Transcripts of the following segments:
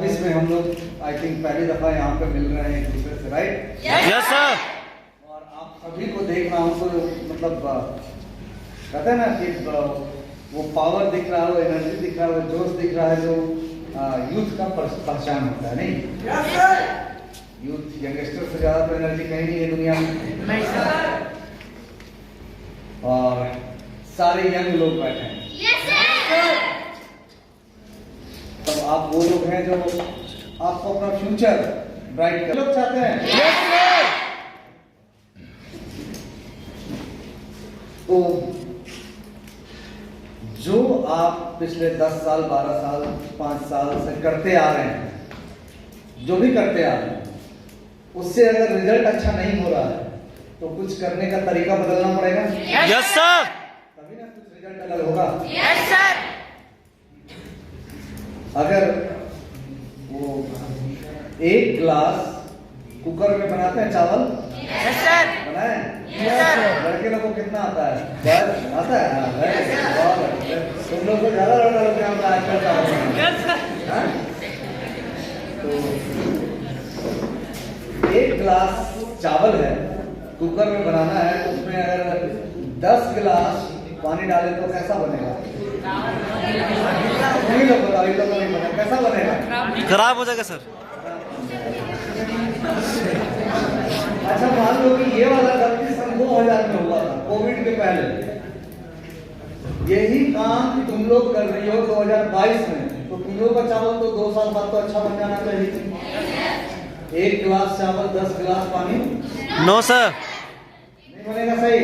इसमें हम लोग आई थिंक पहली दफा यहाँ पे मिल रहे हैं एक दूसरे से, राइट? Yes sir. और आप सभी को देख रहा हूँ तो मतलब कहते हैं ना कि वो पावर दिख रहा है, वो एनर्जी दिख रहा है, वो जोश दिख रहा है जो यूथ का पहचान होता है, नहीं? Yes sir. यूथ यंगस्टर से ज्यादा तो एनर्जी कहीं नहीं है दुनिया में। नहीं सर। और सारे यंग लोग बैठे हैं। Yes sir. तो आप वो लोग हैं जो आपको अपना फ्यूचर ब्राइट कर लोग चाहते हैं। Yes sir. तो जो आप पिछले 10 साल 12 साल 5 साल से करते आ रहे हैं, जो भी करते आ रहे हैं, उससे अगर रिजल्ट अच्छा नहीं हो रहा है तो कुछ करने का तरीका बदलना पड़ेगा। Yes sir. तभी ना कुछ रिजल्ट अलग होगा। Yes sir. अगर वो एक गिलास कुकर में बनाते हैं चावल, यस सर। बनाए? Yes sir. लड़के लोगों को कितना आता है? बस आता है। तुम लोग को ज्यादा लड़का लोग क्या होता है आजकल चावल। Yes sir. तो एक गिलास चावल है, कुकर में बनाना है, तो उसमें अगर 10 गिलास पानी डालें तो कैसा बनेगा? नहीं लोग बताओ, इन लोगों को नहीं पता कैसा बनेगा। खराब हो जाएगा सर। अच्छा मान लो कि ये वाला गलती सन 2000 में हुआ था, कोविड के पहले। यही काम तुम लोग कर रही हो 2022 में, तो तुम लोग का चावल तो 2 साल बाद तो अच्छा बन जाना चाहिए। एक गिलास चावल 10 गिलास पानी नो सर। नहीं बनेगा, सही?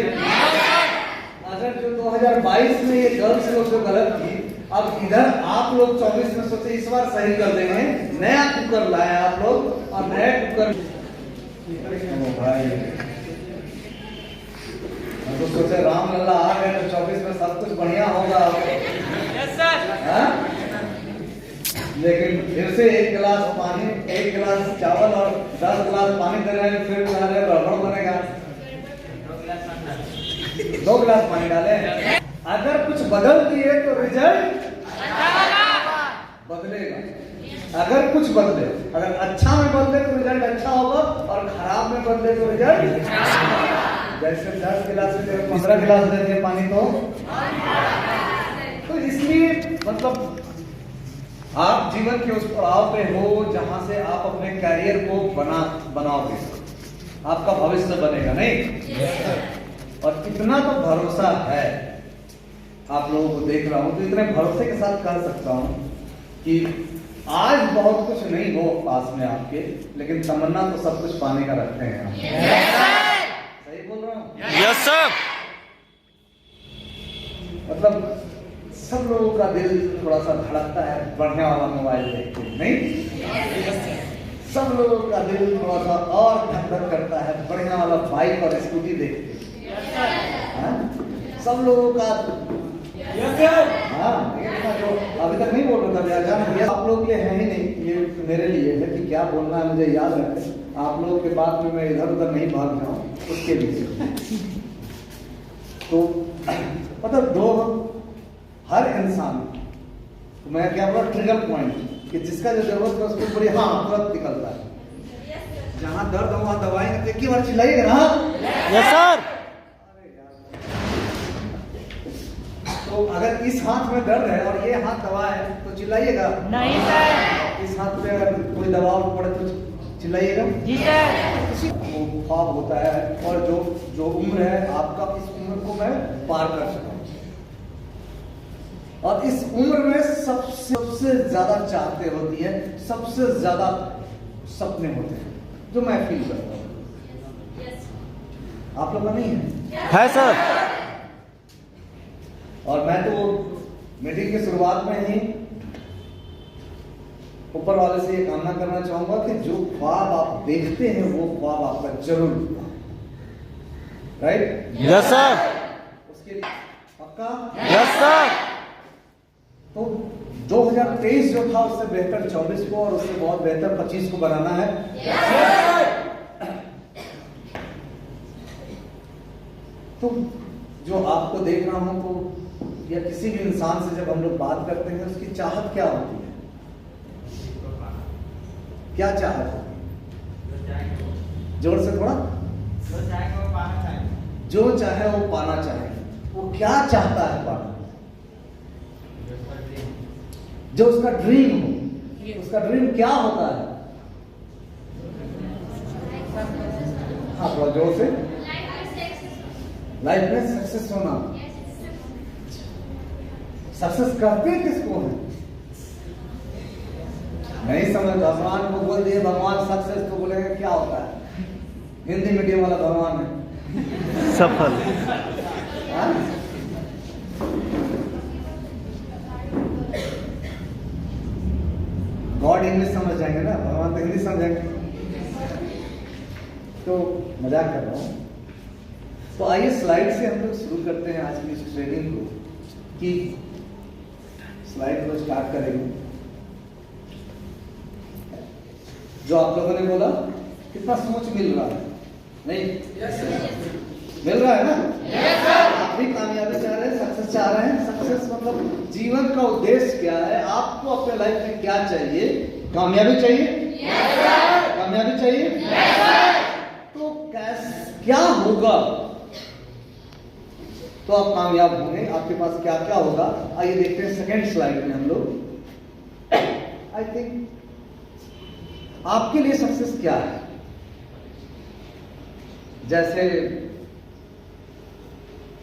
अगर जो 2022 में ये गर्ल्स लोग जो गलत थी, अब इधर आप लोग 24 में सोचे इस बार सही कर देंगे, नया कुकर लाए आप लोग और नया कुकर। भाई मैं तो सोचे राम लल्ला आ गए तो 24 में सब कुछ बढ़िया होगा। Yes sir. लेकिन फिर से एक गिलास पानी, एक गिलास चावल और 10 गिलास पानी दे रहे हैं, फिर गड़बड़ बनेगा। 2 गिलास पानी डाले। अगर कुछ बदल दिए तो रिजल्ट बदलेगा। अगर कुछ बदले, अगर अच्छा में बदले तो रिजल्ट अच्छा होगा और खराब में बदले तो रिजल्ट जैसे 10 गिलास से 15 गिलास दे दिए पानी तो इसलिए मतलब आप जीवन के उस पड़ाव पे हो जहां से आप अपने कैरियर को बनाओगे, आपका भविष्य बनेगा, नहीं? और इतना तो भरोसा है, आप लोगों को देख रहा हूं तो इतने भरोसे के साथ कह सकता हूं कि आज बहुत कुछ नहीं हो पास में आपके, लेकिन तमन्ना तो सब कुछ पाने का रखते हैं आप। सही बोल रहा हूं? Yes sir. मतलब सब लोगों का दिल थोड़ा सा धड़कता है बढ़िया वाला मोबाइल देख के, नहीं? सब लोगों का दिल थोड़ा सा और धक करता है बढ़िया वाला बाइक और स्कूटी देख के। सब लोगों का जो अभी तक नहीं बोल रहा था व्याख्यान, ये आप लोग के लिए है ही नहीं, ये मेरे लिए है कि क्या बोलना है मुझे याद रखें। आप लोगों के बाद में मैं इधर उधर नहीं भाग जाऊं उसके लिए। तो मतलब हर इंसान, तो मैं क्या बोला ट्रिगर पॉइंट कि जिसका जो जरूरत है उसको बड़ी तुरंत निकलता है। जहां दर्द हो वहां दवाएंगे, एक ही बार चिल्लाइएगा ना। Yes sir. तो अगर इस हाथ में दर्द है और ये हाथ दवा है तो चिल्लाइएगा नहीं सर। इस हाथ पे अगर कोई दबाव पड़े तो चिल्लाइएगा जी सर। वो ख्वाब होता है और जो उम्र है आपका, इस उम्र को मैं पार कर सका और इस उम्र में सबसे ज्यादा चाहते होती है, सबसे ज्यादा सपने होते हैं, जो मैं फील करता हूँ। आप लोग का नहीं है सर। और मैं तो मीटिंग की शुरुआत में ही ऊपर वाले से ये कामना करना चाहूंगा कि जो ख्वाब आप देखते हैं वो ख्वाब आपका जरूर होगा, राइट? Yes sir. उसके लिए पक्का? Yes sir. तो 2023 जो था उससे बेहतर 24 को और उससे बहुत बेहतर 25 को बनाना है। तो जो आपको देख रहा हूं तो या किसी भी इंसान से जब हम लोग बात करते हैं उसकी चाहत क्या होती है? क्या चाहत है? जोर से थोड़ा। जो चाहे वो पाना चाहे। वो क्या चाहता है पाना? जो उसका ड्रीम हो। उसका ड्रीम क्या होता है? हाँ, थोड़ा जोर से। लाइफ में सक्सेस होना। सक्सेस करते किसको है? नहीं समझ। भगवान को बोल दिए भगवान सक्सेस, तो बोलेगा क्या होता है? हिंदी मीडियम वाला भगवान है सफल। गॉड इंग्लिश समझ जाएंगे ना, भगवान तो हिंदी समझेंगे। तो मजाक कर रहा हूं। तो आइए स्लाइड से हम लोग शुरू करते हैं आज की इस ट्रेनिंग को। कि स्लाइड को स्टार्ट करेंगे। जो आप लोगों ने बोला कितना सोच मिल रहा है? नहीं मिल रहा है ना? आप भी कामयाबी चाह रहे हैं, सक्सेस चाह रहे हैं। सक्सेस मतलब जीवन का उद्देश्य क्या है? आपको अपने लाइफ में क्या चाहिए? कामयाबी चाहिए? कामयाबी चाहिए? तो क्या होगा तो आप कामयाब होंगे? आपके पास क्या क्या होगा? आइए देखते हैं सेकेंड स्लाइड में हम लोग। आई थिंक आपके लिए सक्सेस क्या है? जैसे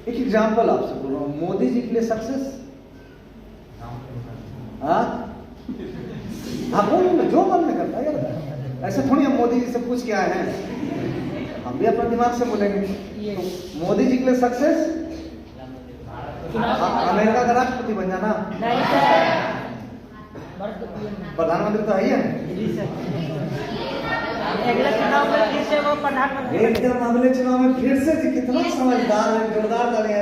एक एग्जांपल आपसे बोल रहा हूं, मोदी जी के लिए सक्सेस। हाँ बोलो, जो मन में करता है यार। ऐसे थोड़ी हम मोदी जी से पूछ के आए हैं, हम भी अपने दिमाग से बोलेंगे। तो मोदी जी के लिए सक्सेस अमेरिका का राष्ट्रपति बन जाना। प्रधानमंत्री तो है ही है। अगले चुनाव में फिर से वो प्रधानमंत्री। एकदम अगले चुनाव में फिर से कितना समझदार है, जोरदार ताली है।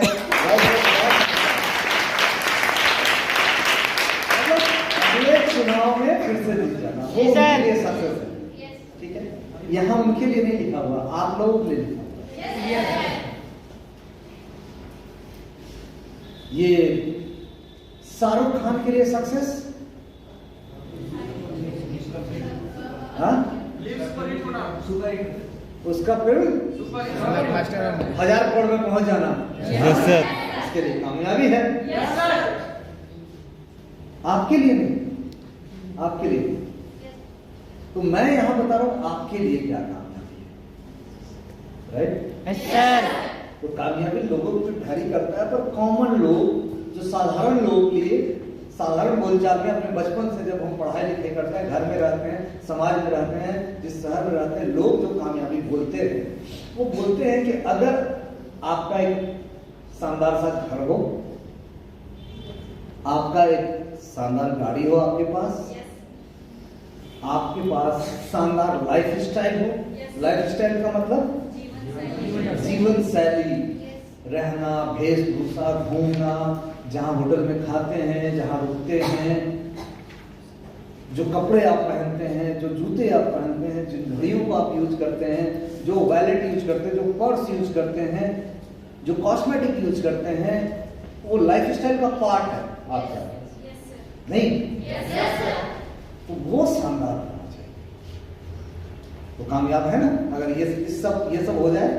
अगले चुनाव में फिर से जीत जाना, वो उनके लिए सक्सेस है। ठीक है, यहाँ उनके लिए नहीं लिखा हुआ, आप लोगों के लिए लिखा हुआ। ये शाहरुख खान के लिए सक्सेस। हाँ, उसका फिल्म 1000 करोड़ में पहुंच जाना इसके लिए कामयाबी है। आपके लिए नहीं, आपके लिए। तो मैं यहां बता रहा हूं आपके लिए क्या कामयाबी है। राइट? तो कामयाबी लोगों को वैरी करता है, पर कॉमन लोग, जो साधारण लोग के लिए, साधारण बोलचाल में अपने बचपन से जब हम पढ़ाई लिखाई करते हैं, घर में रहते हैं, समाज में रहते हैं, जिस शहर में रहते हैं, लोग जो कामयाबी बोलते हैं वो बोलते हैं कि अगर आपका एक शानदार सा घर हो, आपका एक शानदार गाड़ी हो आपके पास, आपके पास शानदार लाइफ स्टाइल हो। लाइफ स्टाइल का मतलब जीवन शैली, रहना, वेशभूषा, घूमना, जहां होटल में खाते हैं, जहां रुकते हैं, जो कपड़े आप पहनते हैं, जो जूते आप पहनते हैं, जिन घड़ियों को आप यूज करते हैं, जो वॉलेट यूज करते हैं, जो पर्स यूज करते हैं, जो कॉस्मेटिक यूज करते हैं, वो लाइफ स्टाइल का पार्ट है आपका। नहीं? तो वो शानदार होना चाहिए। तो कामयाब है ना? अगर ये सब हो जाए।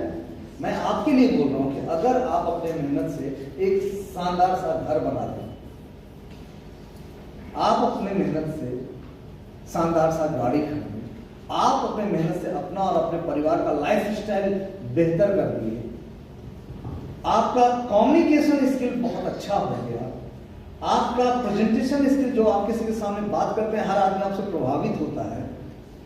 मैं आपके लिए बोल रहा हूं कि अगर आप अपने मेहनत से एक शानदार सा घर बना दें, आप अपने मेहनत से शानदार सा गाड़ी खरीदें, आप अपने मेहनत से अपना और अपने परिवार का लाइफ स्टाइल बेहतर कर दिए, आपका कम्युनिकेशन स्किल बहुत अच्छा हो गया, आपका प्रेजेंटेशन स्किल, जो आप किसी के सामने बात करते हैं हर आदमी आपसे प्रभावित होता है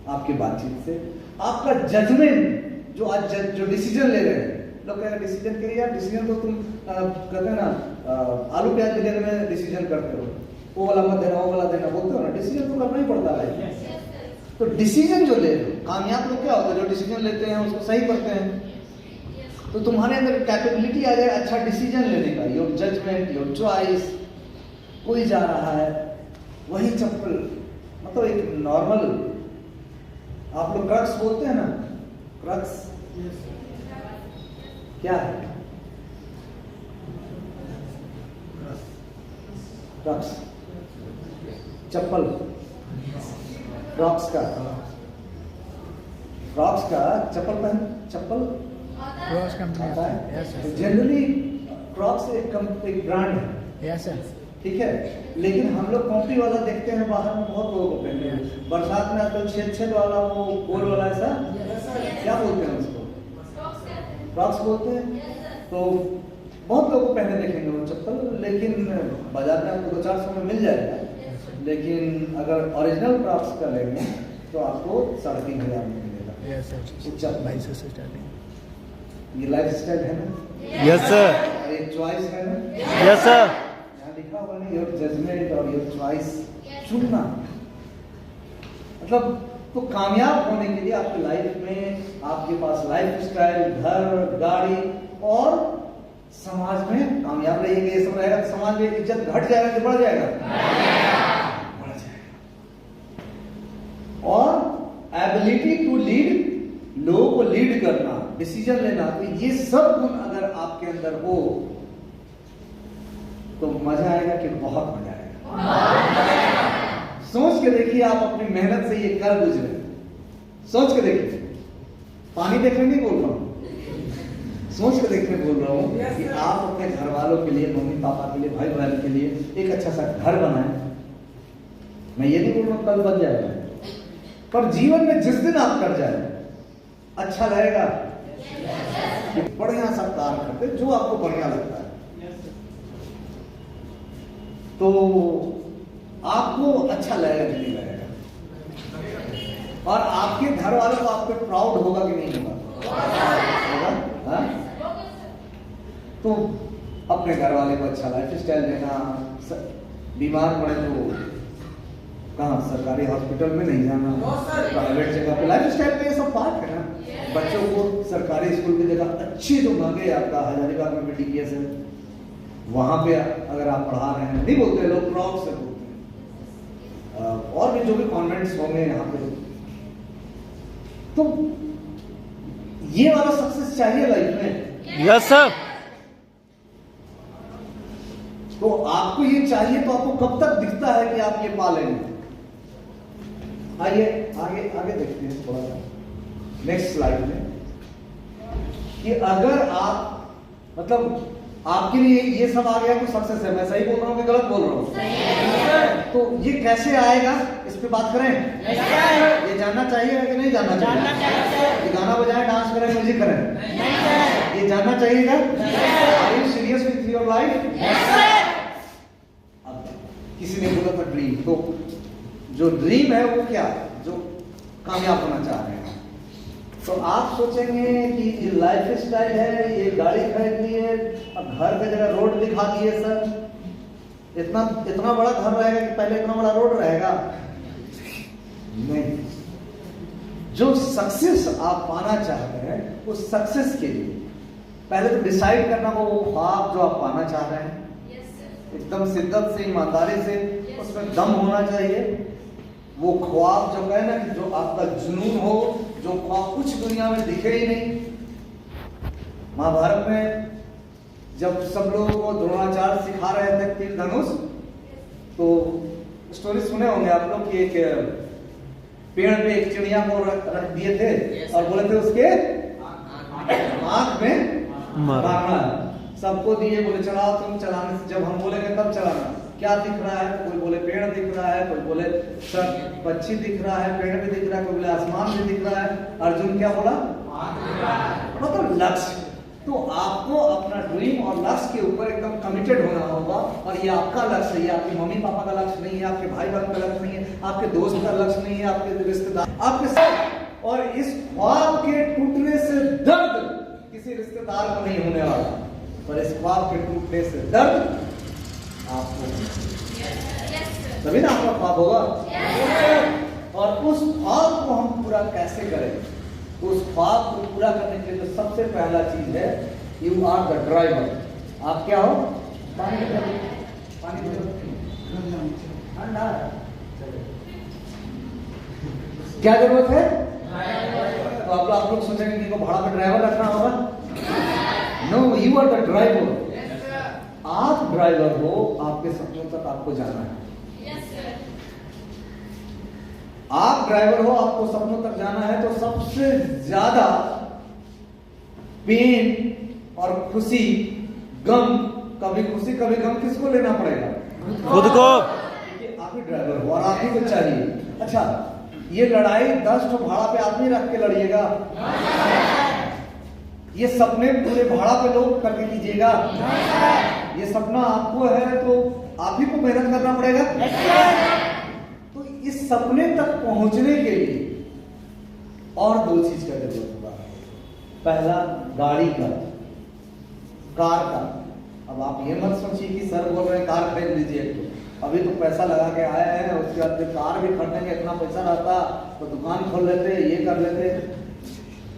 आपकी बातचीत से, आपका जजमेंट, जो आज जो डिसीजन ले रहे हैं, लोग कहेंगे डिसीजन के लिए यार, डिसीजन तो तुम कहते हैं ना आलू प्याज के लेने में डिसीजन करते हो, वो वाला मत देना, वो वाला देना बोलते हो ना, डिसीजन तो करना ही पड़ता है। तो डिसीजन जो ले रहे हो, कामयाब लोग क्या होता है, जो डिसीजन लेते हैं उसको सही करते हैं। तो तुम्हारे अंदर कैपेबिलिटी आ जाए अच्छा डिसीजन लेने का, योर जजमेंट, योर चॉइस। कोई जा रहा है वही चप्पल, मतलब एक नॉर्मल, आप लोग क्रक्स बोलते हैं ना, क्रक्स क्या है? क्रक्स चप्पल, क्रॉक्स का क्रॉक्स का चप्पल क्रॉक्स कंपनी आता यस है। सर जनरली क्रॉक्स एक ब्रांड है, यस सर ठीक है, लेकिन हम लोग कॉपी वाला देखते हैं बाहर में बहुत लोगों को पहने हैं। बरसात में आजकल छेद वाला वो गोल वाला ऐसा क्या बोलते हैं उसको, क्रॉक्स बोलते हैं। तो बहुत लोगों को पहने देखेंगे वो चप्पल, लेकिन बाजार में आपको 200-400 में मिल जाएगा। लेकिन अगर ओरिजिनल क्रॉक्स का लेंगे तो आपको 3,500 में मिलेगा। यस सर उच्च भाई से स्टार्टिंग ये लाइफ स्टाइल है ना, यस सर, और ये चॉइस है ना, यस सर, यहाँ लिखा हुआ नहीं योर जजमेंट और योर चॉइस, चुनना मतलब। तो कामयाब होने के लिए आपकी लाइफ में आपके पास लाइफ स्टाइल, घर, गाड़ी और समाज में कामयाब रहिएगा। ये सब रहेगा तो समाज में इज्जत घट जाएगा कि बढ़ जाएगा? बढ़ जाएगा। और एबिलिटी टू लीड, लोगों को लीड करना, डिसीजन लेना, तो ये सब गुण अगर आपके अंदर हो तो मजा आएगा कि बहुत मजा आएगा। सोच के देखिए, आप अपनी मेहनत से ये कर गुजरे, सोच के देखिए, पानी देखने नहीं बोल रहा हूं, सोच के देखने बोल रहा हूं कि आप अपने घर वालों के लिए, मम्मी पापा के लिए, भाई बहन के लिए एक अच्छा सा घर बनाएं। मैं ये नहीं बोल रहा हूं कल बन जाएगा, पर जीवन में जिस दिन आप कर जाए अच्छा लगेगा कि बढ़िया सा कार्य करते जो आपको बढ़िया लगता है, तो आपको अच्छा लगेगा कि नहीं लगेगा, और आपके घर वालों को आप पे प्राउड होगा कि नहीं होगा? हाँ? तो अपने घर वाले को अच्छा लाइफ स्टाइल देना, बीमार पड़े तो कहाँ, सरकारी हॉस्पिटल में नहीं जाना, प्राइवेट जगह पे। लाइफ स्टाइल में ये सब पार्ट है ना। बच्चों को सरकारी स्कूल की जगह अच्छी जो महंगे, आपका हजारीबाग में भी DPS है, वहां पे अगर आप पढ़ा रहे हैं, नहीं बोलते लोग, क्रॉक्स से बोलते हैं, और भी जो भी कॉन्वेंट्स होंगे यहाँ पे, तो ये वाला सक्सेस चाहिए लाइफ में। यस सर, तो आपको ये चाहिए तो आपको कब तक दिखता है कि आप ये पा लेंगे? आइए आगे आगे देखते हैं थोड़ा सा नेक्स्ट स्लाइड में, कि अगर आप मतलब आपके लिए ये सब आ गया तो सक्सेस है। मैं सही बोल रहा हूँ कि गलत बोल रहा हूँ? तो ये कैसे आएगा, इस पे बात करें। ये जानना चाहिए कि नहीं जानना चाहिए? ये गाना बजाएं, डांस करें, म्यूजिक करें, ये जानना चाहिएगा। Are you serious with your life? किसी ने बोला था ड्रीम, तो जो ड्रीम है वो क्या, जो कामयाब होना चाह रहे हैं, तो आप सोचेंगे कि ये लाइफ स्टाइल है, ये गाड़ी खरीद ली है, अब घर की जगह रोड दिखा दिए सर, इतना बड़ा घर रहेगा कि पहले इतना बड़ा रोड रहेगा? नहीं। जो सक्सेस आप पाना चाहते हैं, उस सक्सेस के लिए पहले तो डिसाइड करना वो ख्वाब जो आप पाना चाह रहे हैं, एकदम शिद्दत से, ईमानदारी से, उसमें दम होना चाहिए। वो ख्वाब जो कहे ना, कि जो आपका जुनून हो, जो ख्वाब कुछ दुनिया में दिखे ही नहीं। महाभारत में जब सब लोगों को द्रोणाचार्य सिखा रहे थे तीर धनुष, तो स्टोरी सुने होंगे आप लोग कि एक पेड़ पे एक चिड़िया को रख दिए थे और बोले थे उसके आंख में मारना है। सबको दिए, बोले चलाओ, तुम चलाने से, जब हम बोलेंगे तब चलाना। क्या दिख रहा है? कोई बोले पेड़ दिख रहा है, कोई बोले सब पक्षी दिख रहा है, पेड़ भी दिख रहा है, कोई बोले आसमान भी दिख रहा है। अर्जुन क्या बोला? मतलब लक्ष्य। तो आपको अपना ड्रीम और लक्ष्य के ऊपर एकदम कमिटेड होना होगा, और ये आपका लक्ष्य है, ये आपके मम्मी पापा का लक्ष्य नहीं है, आपके भाई बहन का लक्ष्य नहीं है, आपके दोस्त का लक्ष्य नहीं है, आपके रिश्तेदार, आपके सब। और इस ख्वाब के टूटने से दर्द किसी रिश्तेदार को नहीं होने वाला, पर इस ख्वाब के टूटने से दर्द आपको, तभी ना आपका ख्वाब होगा। और उस ख्वाब को हम पूरा कैसे करें? उस ख्वाब को पूरा करने के लिए तो सबसे पहला चीज है, यू आर द ड्राइवर। आप क्या हो? पानी ठंडा, क्या जरूरत है? तो आप लोग सोचेंगे कि को भाड़ा पे ड्राइवर रखना होगा। No, you are the driver. आप ड्राइवर हो, आपके सपनों तक आपको जाना है। आप ड्राइवर हो, आपको सपनों तक जाना है, तो सबसे ज्यादा पेन और खुशी, गम, कभी खुशी कभी गम किसको लेना पड़ेगा? खुद को। क्योंकि आप ही ड्राइवर हो और आप ही को चाहिए। अच्छा, ये लड़ाई 10 तो भाड़ा पे आदमी रख के लड़िएगा, ये सपने पूरे भाड़ा पे लोग करके कीजिएगा। ये सपना आपको है तो आप ही को मेहनत करना पड़ेगा। तो इस सपने तक पहुंचने के लिए और 2 चीज का जरूरत होगा। पहला, गाड़ी का, कार का। अब आप ये मत सोचिए कि सर बोल रहे हैं कार खरीद लीजिए, तो अभी तो पैसा लगा के आए हैं, उसके बाद कार भी खरीदेंगे, इतना पैसा रहता तो दुकान खोल लेते, ये कर लेते।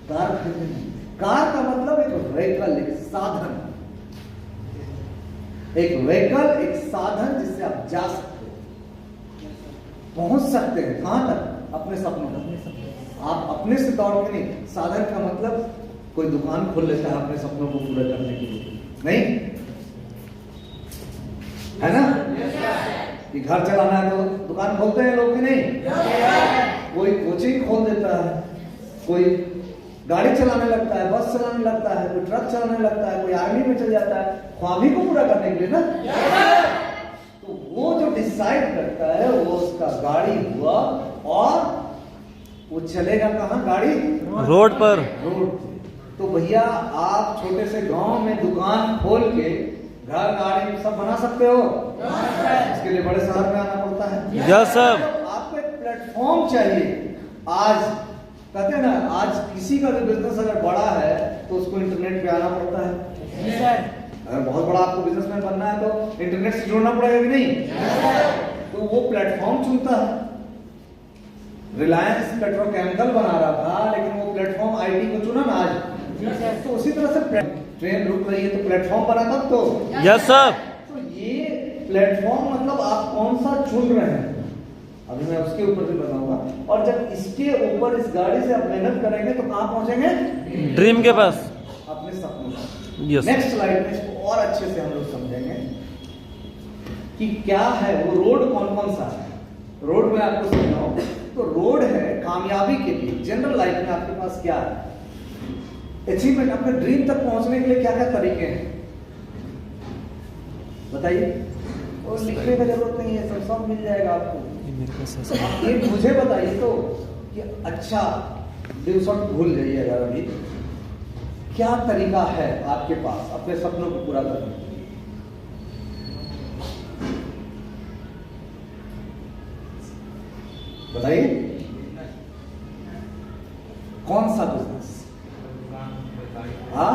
कार खरीदेंगे। कार का मतलब एक व्हीकल, एक साधन, एक व्हीकल, एक साधन जिससे आप जा सकते हो, पहुंच सकते हैं। कहां तक? अपने सपनों तक। आप अपने से दौड़ के नहीं। साधन का मतलब कोई दुकान खोल लेता है अपने सपनों को पूरा करने के लिए, नहीं है ना? कि घर चलाना है तो दुकान खोलते हैं लोग कि नहीं? कोई कोचिंग खोल देता है, कोई गाड़ी चलाने लगता है, बस चलाने लगता है, कोई ट्रक चलाने लगता है, कोई आर्मी में चल जाता है, ख्वाबी को पूरा करने के लिए ना। तो वो जो डिसाइड करता है वो उसका गाड़ी हुआ, और वो चलेगा कहाँ? गाड़ी रोड पर। रोड। तो भैया आप छोटे से गांव में दुकान खोल के घर गाड़ी सब बना सकते हो। इसके लिए बड़े शहर में आना पड़ता है। Yes sir. आपको एक प्लेटफॉर्म चाहिए। आज कहते हैं ना, आज किसी का भी बिजनेस अगर बड़ा है तो उसको इंटरनेट पे आना पड़ता है। अगर बहुत बड़ा आपको बिजनेसमैन बनना है तो इंटरनेट से जुड़ना पड़ेगा कि नहीं? तो वो प्लेटफॉर्म चुनता है। रिलायंस पेट्रोकेमिकल बना रहा था, लेकिन वो प्लेटफॉर्म आईटी को चुना ना आज। तो उसी तरह से ट्रेन रुक रही है तो प्लेटफॉर्म बना तब तो। Yes sir. तो ये प्लेटफॉर्म मतलब आप कौन सा चुन रहे हैं, अभी मैं उसके ऊपर भी बनाऊंगा। और जब इसके ऊपर इस गाड़ी से आप मेहनत करेंगे तो कहां पहुंचेंगे? ड्रीम के पास, अपने सपनों तक। यस। नेक्स्ट स्लाइड में इसको और अच्छे से हम लोग समझेंगे कि क्या है वो रोड, कौन कौन सा है। रोड में आपको समझाओ तो रोड है कामयाबी के लिए, जनरल लाइफ में आपके पास क्या है, अचीवमेंट, अपने ड्रीम तक पहुंचने के लिए क्या क्या तरीके हैं बताइए। और लिखने का जरूरत नहीं है, सब मिल जाएगा आपको। आप ये मुझे बताइए तो कि अच्छा दिवसों भूल जाइए अगर अभी, क्या तरीका है आपके पास अपने सपनों को पूरा करने के लिए? बताइए कौन सा बिजनेस? हाँ,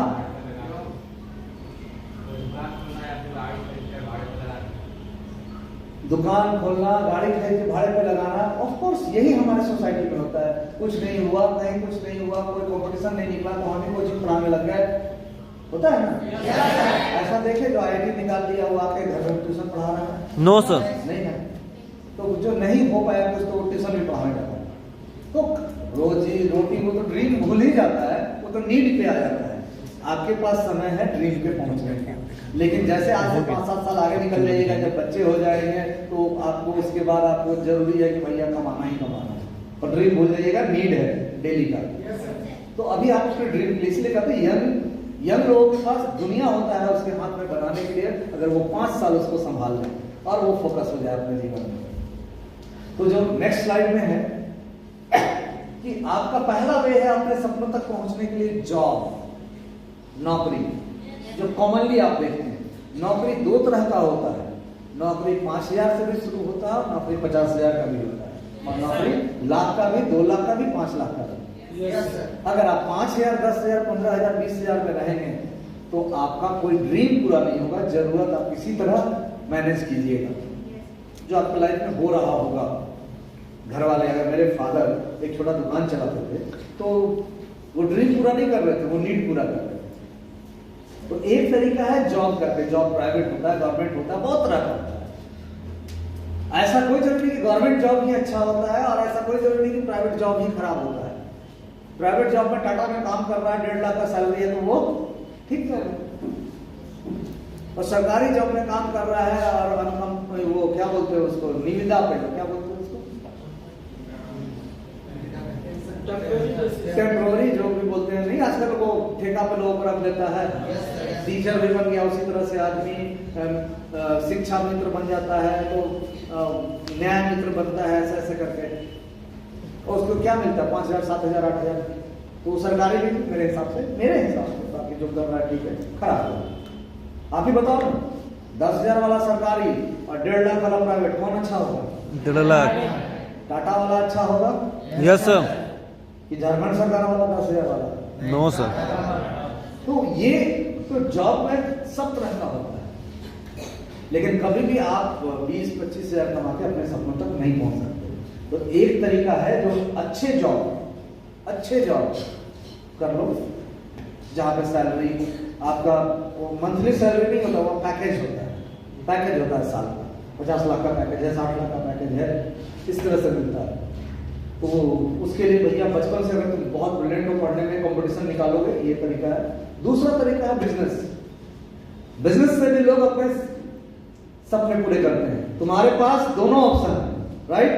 दुकान खोलना, गाड़ी खरीद के भाड़े पे लगाना, ऑफ कोर्स यही हमारे सोसाइटी में होता है। कुछ नहीं हुआ, कहीं कुछ नहीं हुआ, कोई कंपटीशन नहीं निकला तो हम ही कोचिंग पढ़ाने लग गए, होता है ना? ऐसा देखे जो आईआईटी निकाल दिया वो आके घर में ट्यूशन पढ़ा रहा है? No sir. नहीं है। तो जो नहीं हो पाया कुछ तो वो ट्यूशन भी पढ़ाने लगा। तो रोजी रोटी वो तो ड्रीम भूल ही जाता है, वो तो नीड पे आ जाता है। आपके पास समय है ड्रीम पे पहुंचने का, लेकिन जैसे आज से 5-7 साल आगे निकल जाइएगा, जब बच्चे हो जाएंगे तो आपको उसके बाद आपको जरूरी है कि भैया कमाना ही कमाना है, और ड्रीम भूल जाइएगा, नीड है डेली का। तो अभी आप उसके ड्रीम के लिए, इसलिए कहते हैं यंग लोगों के पास दुनिया होता है उसके हाथ में बनाने के लिए, अगर वो 5 साल उसको संभाल लें और वो फोकस हो जाए अपने जीवन में। तो जो नेक्स्ट स्लाइड में है कि आपका पहला वे है अपने सपनों तक पहुंचने के लिए जॉब, नौकरी। जो कॉमनली आप देखते हैं नौकरी 2 तरह का होता है। नौकरी 5,000 से भी शुरू होता है, नौकरी 50,000 का भी होता है, और नौकरी लाख का भी, 2 लाख का भी, 5 लाख का भी। अगर आप 5,000, 10,000, 15,000, 20,000 में रहेंगे तो आपका कोई ड्रीम पूरा नहीं होगा। जरूरत आप किसी तरह मैनेज कीजिएगा जो आपकी लाइफ में हो रहा होगा। घर वाले, अगर मेरे फादर एक छोटा दुकान चलाते थे तो वो ड्रीम पूरा नहीं कर रहे थे, वो नीड पूरा कर रहे थे। तो एक तरीका है जॉब करके, जॉब प्राइवेट होता है, गवर्नमेंट होता है, बहुत तरह का होता है। ऐसा कोई जरूरी नहीं कि गवर्नमेंट जॉब ही अच्छा होता है, और ऐसा कोई जरूरी नहीं कि प्राइवेट जॉब ही खराब होता है। प्राइवेट जॉब में टाटा में काम कर रहा है, 1.5 लाख का सैलरी है तो वो ठीक है, और सरकारी जॉब में काम कर रहा है और वो क्या बोलते हैं उसको, निविदा पे, क्या बोलते हैं उसको, टेम्पोररी जो भी बोलते हैं, नहीं आजकल वो ठेका पे लोगों को रख लेता है, टीचर भी बन गया, उसी तरह से आदमी शिक्षा मित्र बन जाता है, तो न्याय मित्र बनता है, ऐसे ऐसे करके। और उसको क्या मिलता है? 5,000, 7,000, 8,000। तो सरकारी भी मेरे हिसाब से बाकी जो कर रहा है ठीक है, खराब है। आप ही बताओ ना, 10,000 वाला सरकारी और 1.5 लाख वाला प्राइवेट, कौन अच्छा होगा? 1.5 लाख। टाटा वाला अच्छा होगा यस सर। कि झारखंड सरकार वाला 10,000 वाला? No sir. तो ये तो जॉब में सब तरह का होता है, लेकिन कभी भी आप 20-25 हजार कमा के अपने सपनों तक नहीं पहुंच सकते। तो एक तरीका है जो अच्छे जॉब कर लो, जहां पे सैलरी आपका वो मंथली सैलरी नहीं होता, वो पैकेज होता है साल का, 50 लाख का पैकेज है, 60 लाख का पैकेज है, इस तरह से मिलता है। तो उसके लिए भैया बचपन से अगर तुम बहुत ब्रिलियंट हो, पढ़ने में कंपटीशन निकालोगे, ये तरीका है। दूसरा तरीका है बिजनेस से भी लोग अपने सपने पूरे करते हैं। तुम्हारे पास दोनों ऑप्शन है, राइट?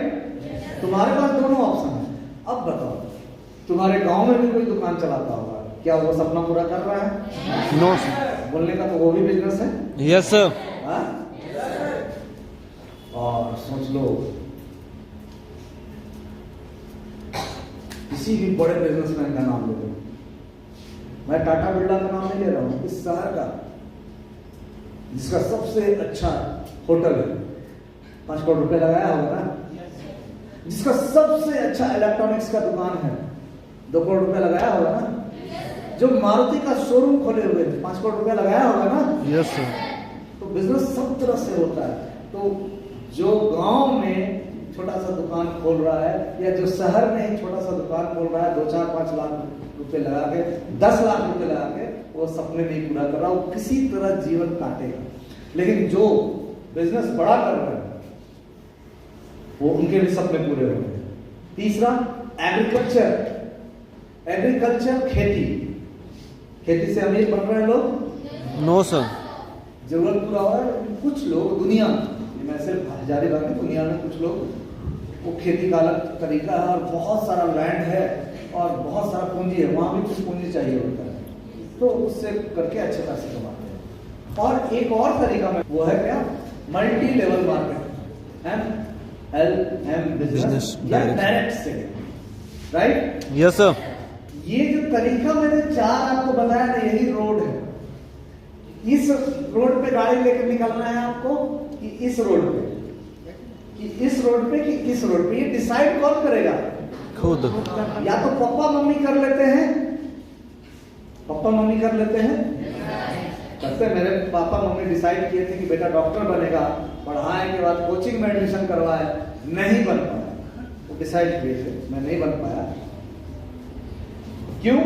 तुम्हारे पास दोनों ऑप्शन है। अब बताओ, तुम्हारे गांव में भी कोई दुकान चलाता होगा, क्या वो सपना पूरा कर रहा है? No sir. बोलने का तो वो भी बिजनेस है। Yes sir. और सोच लो, किसी भी बड़े बिजनेसमैन का नाम ले लो, मैं टाटा बिरला का नाम नहीं ले रहा हूं, इस शहर का जिसका सबसे अच्छा होटल है, 5 करोड़ रुपए लगाया होगा ना, जिसका सबसे अच्छा इलेक्ट्रॉनिक्स का दुकान है, 2 करोड़ रुपए लगाया होगा ना, जो मारुति का शोरूम खोले हुए थे, 5 करोड़ रुपए लगाया होगा ना। Yes sir. तो बिजनेस सब तरह से होता है। तो जो गांव में छोटा सा दुकान खोल रहा है, या जो शहर में ही छोटा सा दुकान खोल रहा है, 2, 4, 5 लाख रुपए लगा के, 10 लाख रुपए लगा के, वो सपने नहीं पूरा कर रहा, वो किसी तरह जीवन काटेगा। लेकिन जो बिजनेस बड़ा कर रहा है, वो उनके भी सपने पूरे हो गए। तीसरा, एग्रीकल्चर, खेती से अमीर बन रहे हैं लोग? No sir. जरूरत पूरा हो रहा है। कुछ लोग दुनिया में, सिर्फ हजारी बात नहीं, दुनिया में कुछ लोग वो खेती का अलग तरीका है, और बहुत सारा लैंड है और बहुत सारा पूंजी है, वहां भी कुछ पूंजी चाहिए होता है, तो उससे करके अच्छे पैसे कमाते हैं। और एक और तरीका में वो है क्या? Multi level market, MLM business या direct selling, right? Yes sir. ये जो तरीका मैंने 4 आपको बताया ना, यही रोड है। इस रोड पे गाड़ी लेकर निकलना है आपको, कि इस रोड पे, कि इस रोड पे, कि इस रोड पे, ये डिसाइड कौन करेगा? खुद। या तो पापा मम्मी कर लेते हैं, करते मेरे पापा मम्मी डिसाइड किए थे कि बेटा डॉक्टर बनेगा, पढ़ाने के बाद कोचिंग में एडमिशन करवाए, नहीं बन पाया, वो डिसाइड किए थे, मैं नहीं बन पाया। क्यों?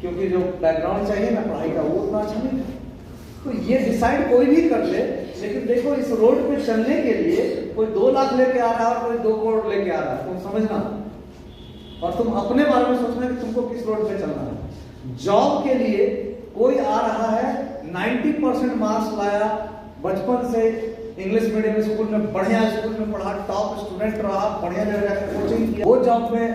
क्योंकि जो बैकग्राउंड चाहिए ना पढ़ाई का, वो उतना अच्छा नहीं था। तो ये डिसाइड कोई भी कर ले, लेकिन देखो इस रोड पे चलने के लिए कोई 2 लाख लेके आ रहा है और कोई 2 करोड़ लेके आ रहा है, तुम समझना, और तुम अपने बारे में सोचना कि तुमको किस रोड पे चलना है। जॉब के लिए कोई आ रहा है, 90% मार्क्स लाया, बचपन से इंग्लिश मीडियम स्कूल में, बढ़िया स्कूल में पढ़ा, टॉप स्टूडेंट रहा, बढ़िया जगह जाकर कोचिंग किया, वो जॉब में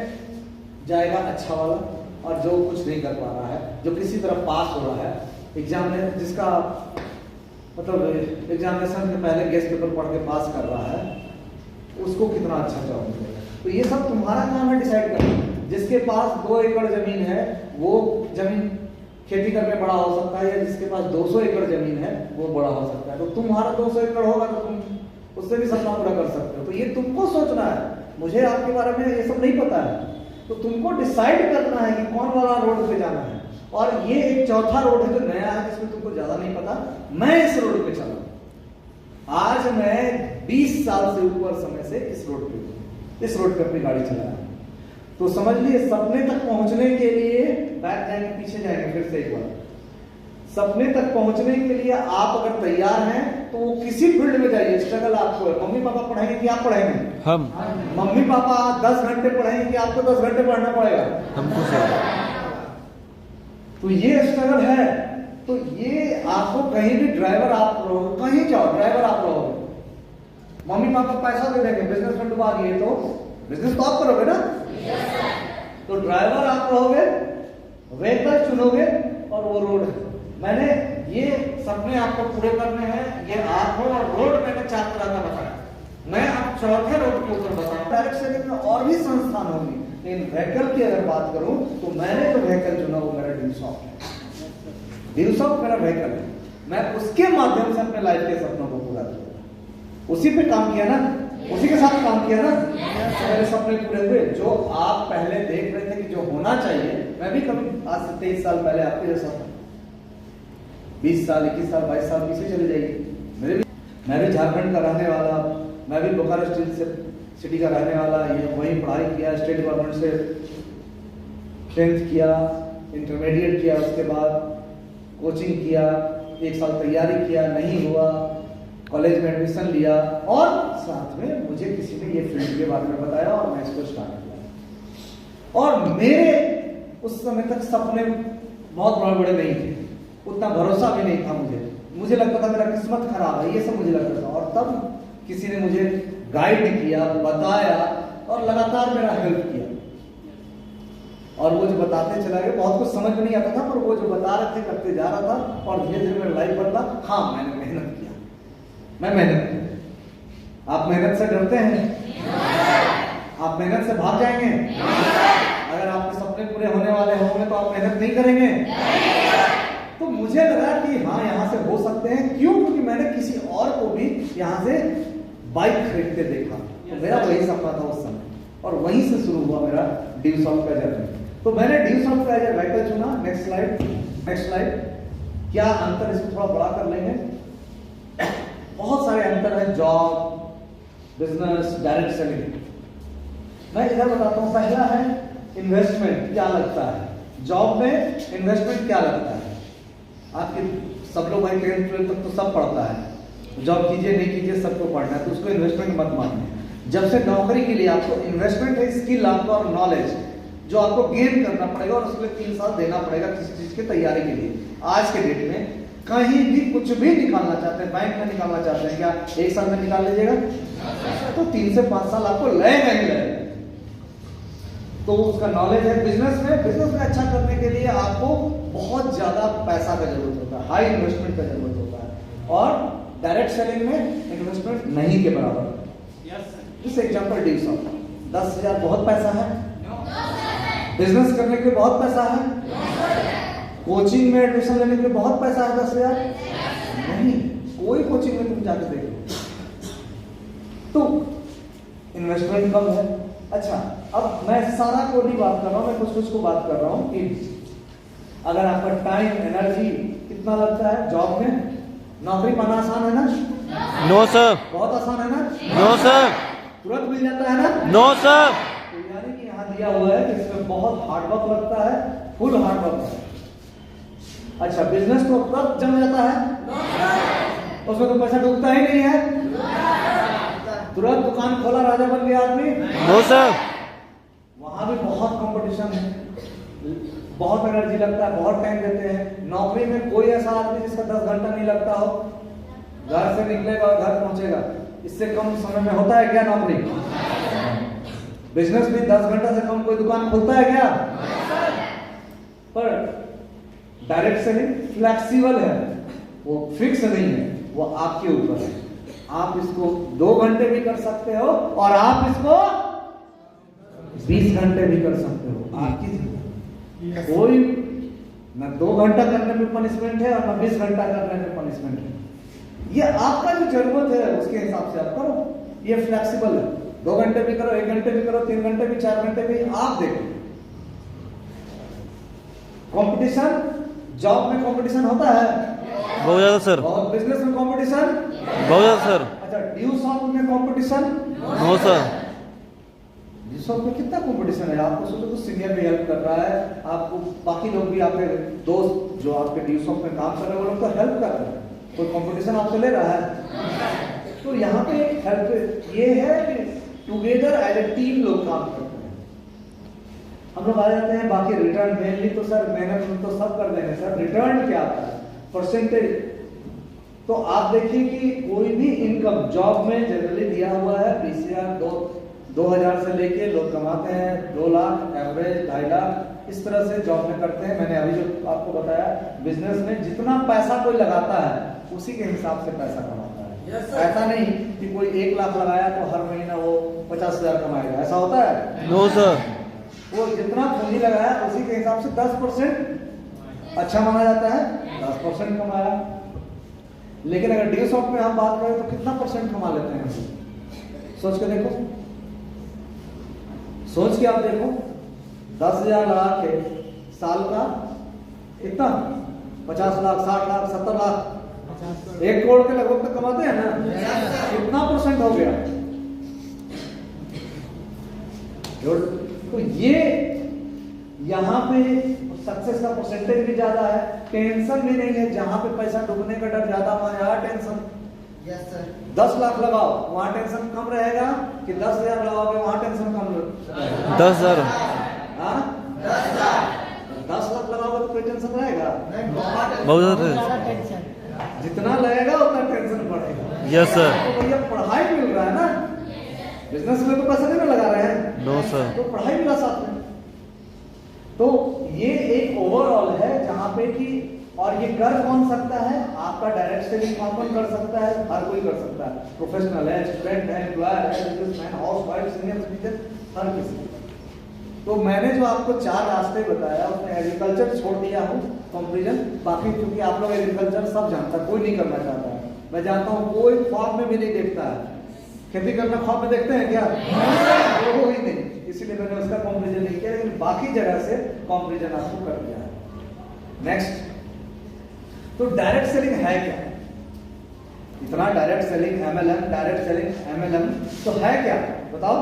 जाएगा अच्छा वाला। और जो कुछ नहीं कर पा रहा है, जो किसी तरह पास हो रहा है एग्जाम में, जिसका मतलब एग्जामिनेशन के पहले गेस्ट पेपर पढ़ के पास कर रहा है, उसको कितना अच्छा जॉब मिलेगा। तो ये सब तुम्हारा काम है डिसाइड करना। जिसके पास 2 एकड़ जमीन है, वो जमीन खेती करके बड़ा हो सकता है, या जिसके पास 200 एकड़ जमीन है, वो बड़ा हो सकता है। तो तुम्हारा 200 एकड़ होगा तो तुम उससे भी सपना पूरा कर सकते हो। तो ये तुमको सोचना है, मुझे आपके बारे में ये सब नहीं पता है, तो तुमको डिसाइड करना है कि कौन वाला रोड पे जाना है। और ये एक चौथा रोड है जो नया है, जिसमें तुमको ज्यादा नहीं पता। मैं इस रोड पे चला, आज मैं 20 साल से ऊपर समय से इस रोड पे अपनी गाड़ी चला रहा हूं। तो समझ लिए, सपने तक पहुंचने के लिए, बैक जाएंगे पीछे जाएंगे फिर से एक बार, सपने तक पहुंचने के लिए आप अगर तैयार हैं तो वो किसी फील्ड में जाइए, स्ट्रगल आपको है। मम्मी पापा पढ़ाएंगे कि आप पढ़ाएंगे? हम। मम्मी पापा 10 घंटे पढ़ाएंगे कि आपको 10 घंटे पढ़ना पड़ेगा? हमको सर। तो ये स्ट्रगल है। तो ये आपको कहीं भी ड्राइवर आप रहोगे, कहीं जाओ ड्राइवर आप रहोगे, मम्मी पापा पैसा दे देंगे, बिजनेस में डुबा दिए तो बिजनेस तो आप करोगे ना। तो तो ड्राइवर आप रहोगे, व्हीकल चुनोगे और वो रोड है। मैंने ये सपने आपको पूरे करने हैं, ये आप हो और रोड मैंने 4 तरह का बताया। मैं अब चौथे रोड के ऊपर बताऊं। डायरेक्ट सेलिंग में और भी संस्थान होंगी, लेकिन व्हीकल की अगर बात करूं तो मैंने जो व्हीकल चुना वो मेरा ड्यूसॉफ्ट है। ड्यूसॉफ्ट मेरा व्हीकल है, मैं उसके माध्यम से अपने लाइफ के सपनों को पूरा किया। उसी पे काम किया ना, उसी के साथ काम किया ना, मेरे सपने पूरे हुए। जो आप पहले देख रहे थे कि जो होना चाहिए, मैं भी कभी आज से 23 साल पहले आपके जैसा था। 20 साल 21 साल 22 साल पीछे चले जाइए, मैं भी झारखंड का रहने वाला, मैं भी बोकारो सिटी का रहने वाला, ये वहीं पढ़ाई किया, स्टेट गवर्नमेंट से 10th किया, इंटरमीडिएट किया, उसके बाद कोचिंग किया, 1 साल तैयारी किया, नहीं हुआ, कॉलेज में एडमिशन लिया और साथ में मुझे किसी ने ये फील्ड के बारे में बताया और मैं इसको स्टार्ट किया। और मेरे उस समय तक सपने बहुत बड़े बड़े नहीं थे, उतना भरोसा भी नहीं था मुझे लगता था मेरा किस्मत खराब है, ये सब मुझे लगता था। और तब किसी ने मुझे गाइड किया, बताया और लगातार मेरा हेल्प किया। और वो जो बताते चला गया, बहुत कुछ समझ में नहीं आता था, पर वो जो बता रहे थे करते जा रहा था और धीरे धीरे मेरा लाइफ बदला। हाँ, मैंने मेहनत किया, मैं मेहनत किया। आप मेहनत से डरते हैं? आप मेहनत से भाग जाएंगे? अगर आपके सपने पूरे होने वाले होंगे तो आप मेहनत नहीं करेंगे? तो मुझे लगा कि हाँ, यहाँ से हो सकते हैं। क्यों? क्योंकि मैंने किसी और को भी यहाँ से बाइक खरीदते देखा, तो मेरा वही सपना था उस समय और वहीं से शुरू हुआ मेरा ड्यूसॉफ्ट का जर्नी। तो मैंने ड्यूसॉफ्ट का व्हीकल चुना। Next slide. क्या अंतर, इसको थोड़ा बड़ा कर लेंगे। बहुत सारे अंतर है, जॉब, बिजनेस, डायरेक्ट सेलिंग। मैं इधर बताता हूँ। पहला है इन्वेस्टमेंट, क्या लगता है जॉब में इन्वेस्टमेंट क्या लगता है? आपके सब लोग भाई 10th 12th तक तो सब पढ़ता है, जॉब कीजिए नहीं कीजिए सबको पढ़ना है, तो उसको इन्वेस्टमेंट मत मानिए। जब से नौकरी के लिए आपको इन्वेस्टमेंट है, स्किल आपका और नॉलेज जो आपको गेन करना पड़ेगा और उसके लिए 3 साल देना पड़ेगा किसी चीज की तैयारी के लिए। आज के डेट में कहीं भी कुछ भी निकालना चाहते हैं, बैंक में निकालना चाहते हैं, क्या 1 साल में निकाल लीजिएगा? तो 3 से 5 साल आपको लगेगा ही लगेगा। तो उसका नॉलेज है। बिजनेस में अच्छा करने के लिए आपको बहुत ज्यादा पैसा का जरूरत होता है, हाई इन्वेस्टमेंट का जरूरत होता है। और डायरेक्ट सेलिंग में इन्वेस्टमेंट नहीं के बराबर। जिस एग्जांपल ड्यूसॉफ्ट, 10,000 बहुत पैसा है? बिजनेस करने के लिए बहुत पैसा है? कोचिंग में एडमिशन लेने के लिए बहुत पैसा है 10,000? नहीं, कोई कोचिंग में तुम जाकर देखो तो इन्वेस्टमेंट कम है। अच्छा, अब मैं सारा को नहीं बात कर रहा हूं, मैं कुछ को बात कर रहा हूं कि अगर आपका टाइम, एनर्जी कितना लगता है जॉब में। नौकरी पाना आसान है ना? No sir. बहुत आसान है ना? No sir. तुरंत मिल जाता है ना? No sir. तो यानी कि यहाँ दिया हुआ है कि इसमें बहुत हार्डवर्क लगता है, फुल हार्डवर्क है। अच्छा, बिजनेस तो तुरंत जम जाता है, उसमें तो पैसा डूबता ही नहीं है, तुरंत दुकान खोला राजा बन गया आदमी। No sir. वहां भी बहुत कंपटीशन है, बहुत एनर्जी लगता है, बहुत टाइम देते हैं। नौकरी में कोई ऐसा आदमी जिसका 10 घंटा नहीं लगता हो, घर से निकलेगा और घर पहुंचेगा, इससे कम समय में होता है क्या नौकरी? बिजनेस में 10 घंटा से कम कोई दुकान खोलता है क्या? पर डायरेक्ट सेलिंग फ्लेक्सिबल है, वो फिक्स नहीं है, वो आपके ऊपर है। आप इसको 2 घंटे भी कर सकते हो और आप इसको 20 घंटे भी कर सकते हो। आपकी कोई न 2 घंटा करने पे पनिशमेंट है और न 20 घंटा करने पे पनिशमेंट है। ये आपका जो जरूरत है उसके हिसाब से आप करो, ये फ्लेक्सिबल है। 2 घंटे भी करो, 1 घंटे भी करो, 3 घंटे भी, 4 घंटे भी, आप देखो। कंपटीशन, जॉब में कंपटीशन होता है बहुत ज्यादा सर। और बिजनेस में कंपटीशन बहुत ज्यादा सर। अच्छा, ड्यूसॉफ्ट में कंपटीशन? No sir. ड्यूसॉफ्ट में कितना कंपटीशन है? आपको सोचो तो सीनियर भी हेल्प कर रहा है, आपको बाकी लोग भी, आपके दोस्त जो आपके ड्यूसॉफ्ट में काम कर रहे हैं वो लोग तो हेल्प कर रहे हैं, कोई कंपटीशन आपसे ले रहा है? तो यहाँ पे हेल्प ये है कि टुगेदर एज ए टीम लोग काम करते हैं। हम लोग आ जाते हैं बाकी रिटर्न मेनली, तो सर मेहनत तो सब कर देंगे सर, रिटर्न क्या आता है? परसेंटेज। तो आप देखिए कि कोई भी इनकम जॉब में जनरली दिया हुआ है 20,000, 2000 से लेके लोग कमाते हैं 2 लाख, एवरेज 2.5 लाख, इस तरह से जॉब में करते हैं। मैंने अभी जो आपको बताया, बिजनेस में जितना पैसा कोई लगाता है उसी के हिसाब से पैसा कमाता है। ऐसा नहीं कि कोई 1 लाख लगाया तो हर महीना वो 50,000 कमाएगा, ऐसा होता है? No sir. वो जितना पूंजी लगाया उसी के हिसाब से 10% अच्छा माना जाता है, 10% कमाया। लेकिन अगर ड्यू शॉप में हम बात करें तो कितना परसेंट कमा लेते हैं? सोच के देखो, सोच के आप देखो, 10,000 लगा के साल का कितना, 50 लाख, 60 लाख, 70 लाख, 1 करोड़ के लगभग तक कमाते हैं ना? कितना परसेंट हो गया? तो ये यहाँ पे सक्सेस का परसेंटेज भी ज्यादा है, टेंशन भी नहीं है। जहां पे पैसा डूबने का डर ज्यादा, वहां टेंशन। 10 लाख लगाओ वहां टेंशन कम रहेगा कि 10,000 लगाओगे वहां टेंशन कम रहेगा? 10,000। 10 लाख लगाओगे तो कोई टेंशन रहेगा? बहुत ज्यादा। जितना लगेगा उतना टेंशन बढ़ेगा। Yes sir. तो भैया पढ़ाई मिल रहा है ना, बिजनेस में तो पैसा नहीं ना लगा रहे हैं। No sir. तो पढ़ाई मिला साथ में। तो ये एक ओवरऑल है जहां पे कि, और ये कर कौन सकता है? आपका डायरेक्ट सेलिंग कौन कर सकता है? हर कोई कर सकता है। प्रोफेशनल है, स्टूडेंट है, एम्प्लॉयर है, बिजनेसमैन, हाउसवाइफ, सीनियर सिटीजन, हर किसी। तो मैंने जो आपको 4 रास्ते बताया उसमें एग्रीकल्चर छोड़ दिया हूँ कंपैरिजन। बाकी क्योंकि आप लोग एग्रीकल्चर सब जानता है, कोई नहीं करना चाहता है। मैं जानता हूँ कोई ख्वाब में भी नहीं देखता है। खेती करना ख्वाब में देखते हैं क्या? वो ही नहीं, इसीलिए मैंने उसका कंपैरिजन नहीं किया। लेकिन बाकी जगह से कंपैरिजन आपको कर दिया है। नेक्स्ट, तो डायरेक्ट सेलिंग है क्या? इतना direct selling, MLM, direct selling, MLM, तो है क्या? बताओ,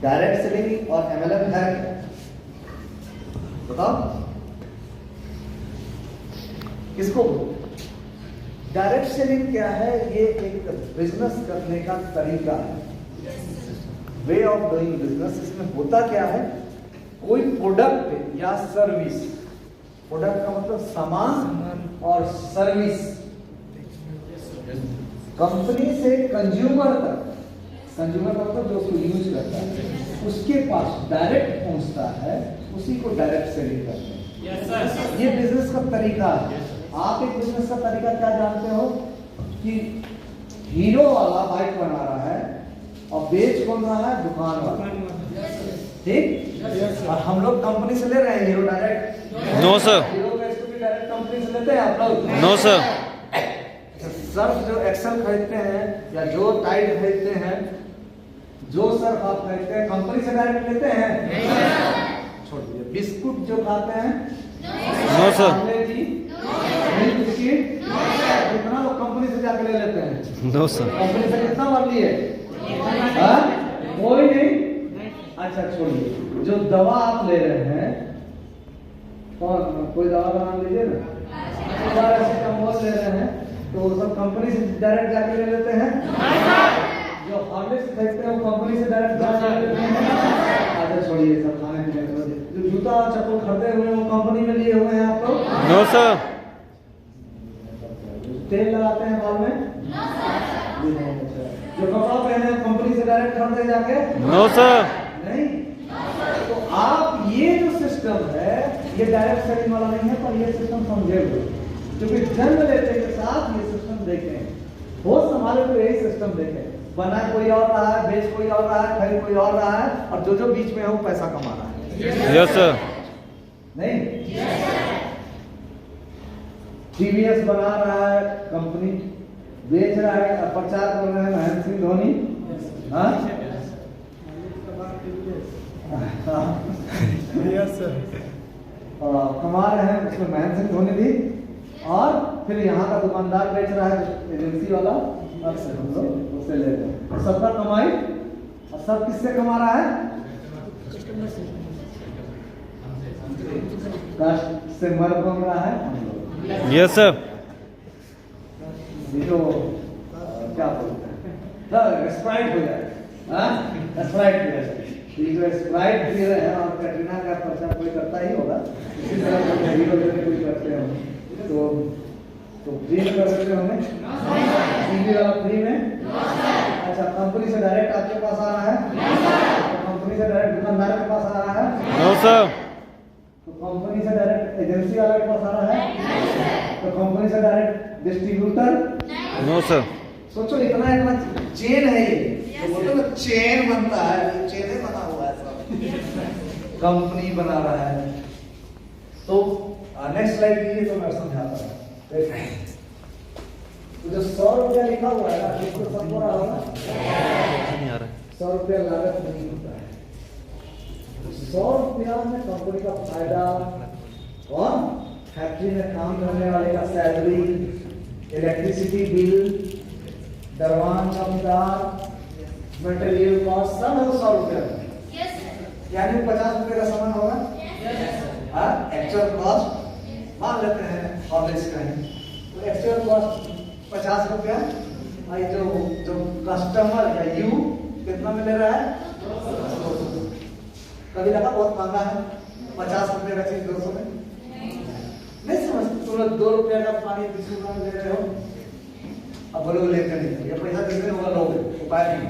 डायरेक्ट सेलिंग और एमएलएम है क्या? बताओ किसको? डायरेक्ट सेलिंग क्या है? ये एक बिजनेस करने का तरीका है, वे ऑफ डूइंग बिजनेस। इसमें होता क्या है, कोई प्रोडक्ट या सर्विस, प्रोडक्ट का मतलब सामान और सर्विस, कंपनी से कंज्यूमर तक, कंज्यूमर का मतलब जो उसको यूज करता है उसके पास डायरेक्ट पहुंचता है, उसी को डायरेक्ट सेलिंग कहते हैं। ये बिजनेस का तरीका है। आप एक बिजनेस का तरीका क्या जानते हो कि हीरो वाला बाइक बना रहा है और बेच कौन रहा है? दुकान वाला, ठीक? और हम लोग कंपनी से ले रहे हैं Hero direct? No sir. Hero का स्कूटी डायरेक्ट कंपनी से लेते हैं आप लोग? No sir. सर्फ जो एक्सेल खरीदते हैं या जो टाइड खरीदते हैं, जो सर्फ आप खरीदते हैं कंपनी से डायरेक्ट लेते हैं? छोड़ दीजिए। बिस्कुट जो खाते हैं? No sir. कितना लोग कंपनी से जाके ले लेते हैं? No sir. कंपनी से कितना बार लिए? कोई नहीं। अच्छा छोड़िए, जो दवा आप ले रहे हैं, कौन, कोई दवा का नाम लीजिए ना, पैरासिटामोल ले रहे हैं तो वो सब कंपनी से डायरेक्ट जाके ले लेते हैं? जो हॉर्लिक्स खरीदते हैं वो कंपनी से डायरेक्ट जाके ले लेते हैं? अच्छा छोड़िए, सब खाने पीने के। जो जूता और चप्पल खरीदे हुए हैं वो कंपनी में लिए हुए हैं आप लोग? No sir. तेल लगाते हैं बाल में? जो कपड़ा पहने कंपनी से डायरेक्ट खरीदे जाके? No sir. नहीं। तो आप ये जो सिस्टम है ये डायरेक्ट सेलिंग वाला नहीं है, पर ये सिस्टम समझे हुए, क्योंकि जन्म लेते के साथ ये सिस्टम देखें, होश संभाले तो यही सिस्टम देखें। बना कोई और रहा है, बेच कोई और रहा है, खरीद कोई और रहा है, और जो जो बीच में है वो पैसा कमा रहा है। Yes sir. नहीं, टीवीएस बना रहा है कंपनी, बेच रहा है, प्रचार कर रहे हैं महेंद्र सिंह धोनी, कमा रहे हैं उसमें महेंद्र सिंह धोनी भी, और फिर यहाँ का दुकानदार बेच रहा है एजेंसी वाला, अक्सर हम लोग उससे ले रहे हैं। सबका कमाई, और सब किससे कमा रहा है? कस्टमर कमा रहा है हम लोग। Yes sir. ये जो क्या बोलते हैं, स्प्राइट हो जाए, स्प्राइट हो जाए। ये जो स्प्राइट पी रहे हैं और कैटरीना का प्रचार कोई करता ही होगा, इसी तरह हीरो लेने कोई करते हैं तो फ्री कर सकते हो हमें? टीवी वाला फ्री में? अच्छा, कंपनी से डायरेक्ट आपके पास आ रहा है? तो कंपनी से डायरेक्ट दुकानदार के पास आ रहा है? No sir. तो कंपनी से डायरेक्ट एजेंसी वाले के पास आ रहा है? तो कंपनी से डायरेक्ट डिस्ट्रीब्यूटर? No sir. सोचो इतना इतना चेन है ये, तो बोलते ना चेन बनता है, चेन ही बना हुआ है सब। कंपनी बना रहा है। तो नेक्स्ट स्लाइड लीजिए तो मैं समझाता हूँ। देखिए तो जो 100 रुपया लिखा हुआ है ना, इसको सबको रहा होगा, नहीं आ रहा है। 100 रुपया लागत नहीं होता है। 100 रुपया में कंपनी का फायदा, और फैक्ट्री में काम करने वाले का सैलरी, इलेक्ट्रिसिटी बिल, दरवान चौकीदार, मटेरियल कॉस्ट, सब है 100 रुपया में। यानी 50 रुपये का सामान होगा। एक्चुअल कॉस्ट मान लेते हैं हॉर्लिक्स का है, तो एक्चुअल कॉस्ट 50 रुपया। जो कस्टमर या यू कितना में ले रहा है? 200। कभी लगा बहुत महंगा है 50 रुपये का चीज 200 में? नहीं समझते? तुम 2 रुपया का पानी 20 रुपया में ले रहे हो, अब बोलो लेते नहीं, ये पैसा देते होगा लोगे, उपाय नहीं,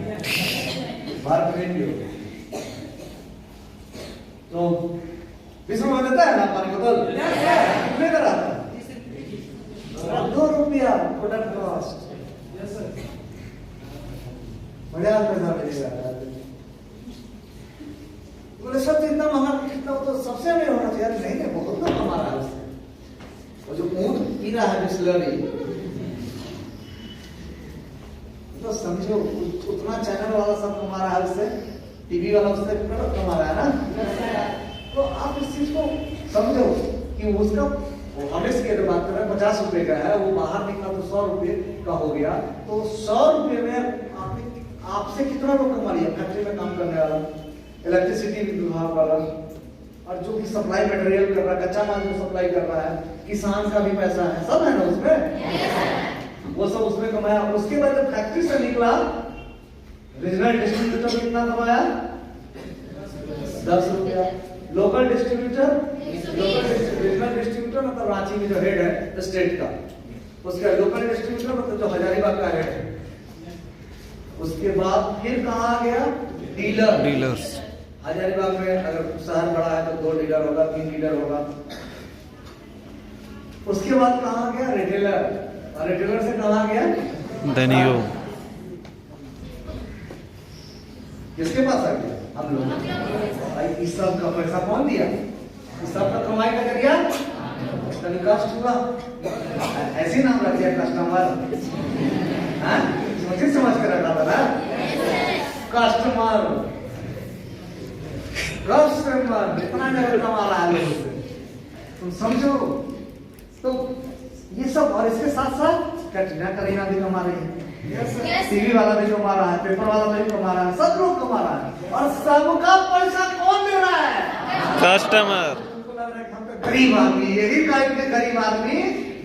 बाहर पेमेंट भी होगा। तो 20 रुपये में देता है ना पानी बोतल, लेकर आता है 2 रुपया प्रोडक्ट कॉस्ट। मजा पैसा मिलेगा। बोले सब इतना महंगा कितना हो, तो सबसे नहीं होना चाहिए। नहीं नहीं, बहुत ना कमा रहा है उससे। और जो ऊँट पी रहा है बिस्लरी, तो समझो उतना चैनल वाला सब कमा रहा है उससे, टीवी वाला उससे कमा रहा है ना। तो आप इस चीज को समझो कि उसका, हम इसकी बात कर रहे हैं 50 रुपए का है, वो बाहर निकला तो 100 रुपए का हो गया। तो 100 रुपए में आपसे कितना लोग कमा लिया? फैक्ट्री में काम करने वाला, इलेक्ट्रिसिटी विभाग वाला, और जो भी सप्लाई मटेरियल कर रहा है, कच्चा माल जो सप्लाई कर रहा है, किसान का भी पैसा है, सब है ना उसमें, वो सब उसमें कमाया। उसके बाद जब फैक्ट्री से निकला, रीजनल डिस्ट्रीब्यूटर कितना कमाया? 10 रुपया। लोकल डिस्ट्रीब्यूटर, रीजनल डिस्ट्रीब्यूटर मतलब रांची में जो हेड है स्टेट का, उसका लोकल डिस्ट्रीब्यूटर मतलब जो हजारीबाग का हेड है। उसके बाद फिर कहाँ आ गया? डीलर्स। हजारीबाग में अगर शहर बड़ा है तो 2 डीलर होगा, 3 डीलर होगा। उसके बाद कहाँ गया? रिटेलर, और रिटेलर से कहाँ गया? धनियो। किसके पास आ गया? हम लोग। इस सब का पैसा कौन दिया? इस सब का कमाई का जरिया कष्ट हुआ, ऐसे नाम रख दिया कस्टमर। सोचे समझ कर रखा था ना, कस्टमर इतना जगह कमा रहा है लोगों से, तुम समझो। तो ये सब, और इसके साथ साथ कटरीना करीना भी कमा रही है, टीवी वाला भी कमा रहा है, पेपर वाला भी कमा रहा है, सब लोग कमा रहा है। और सबका पैसा कौन दे रहा है? कस्टमर। गरीब आदमी, यही टाइप के गरीब आदमी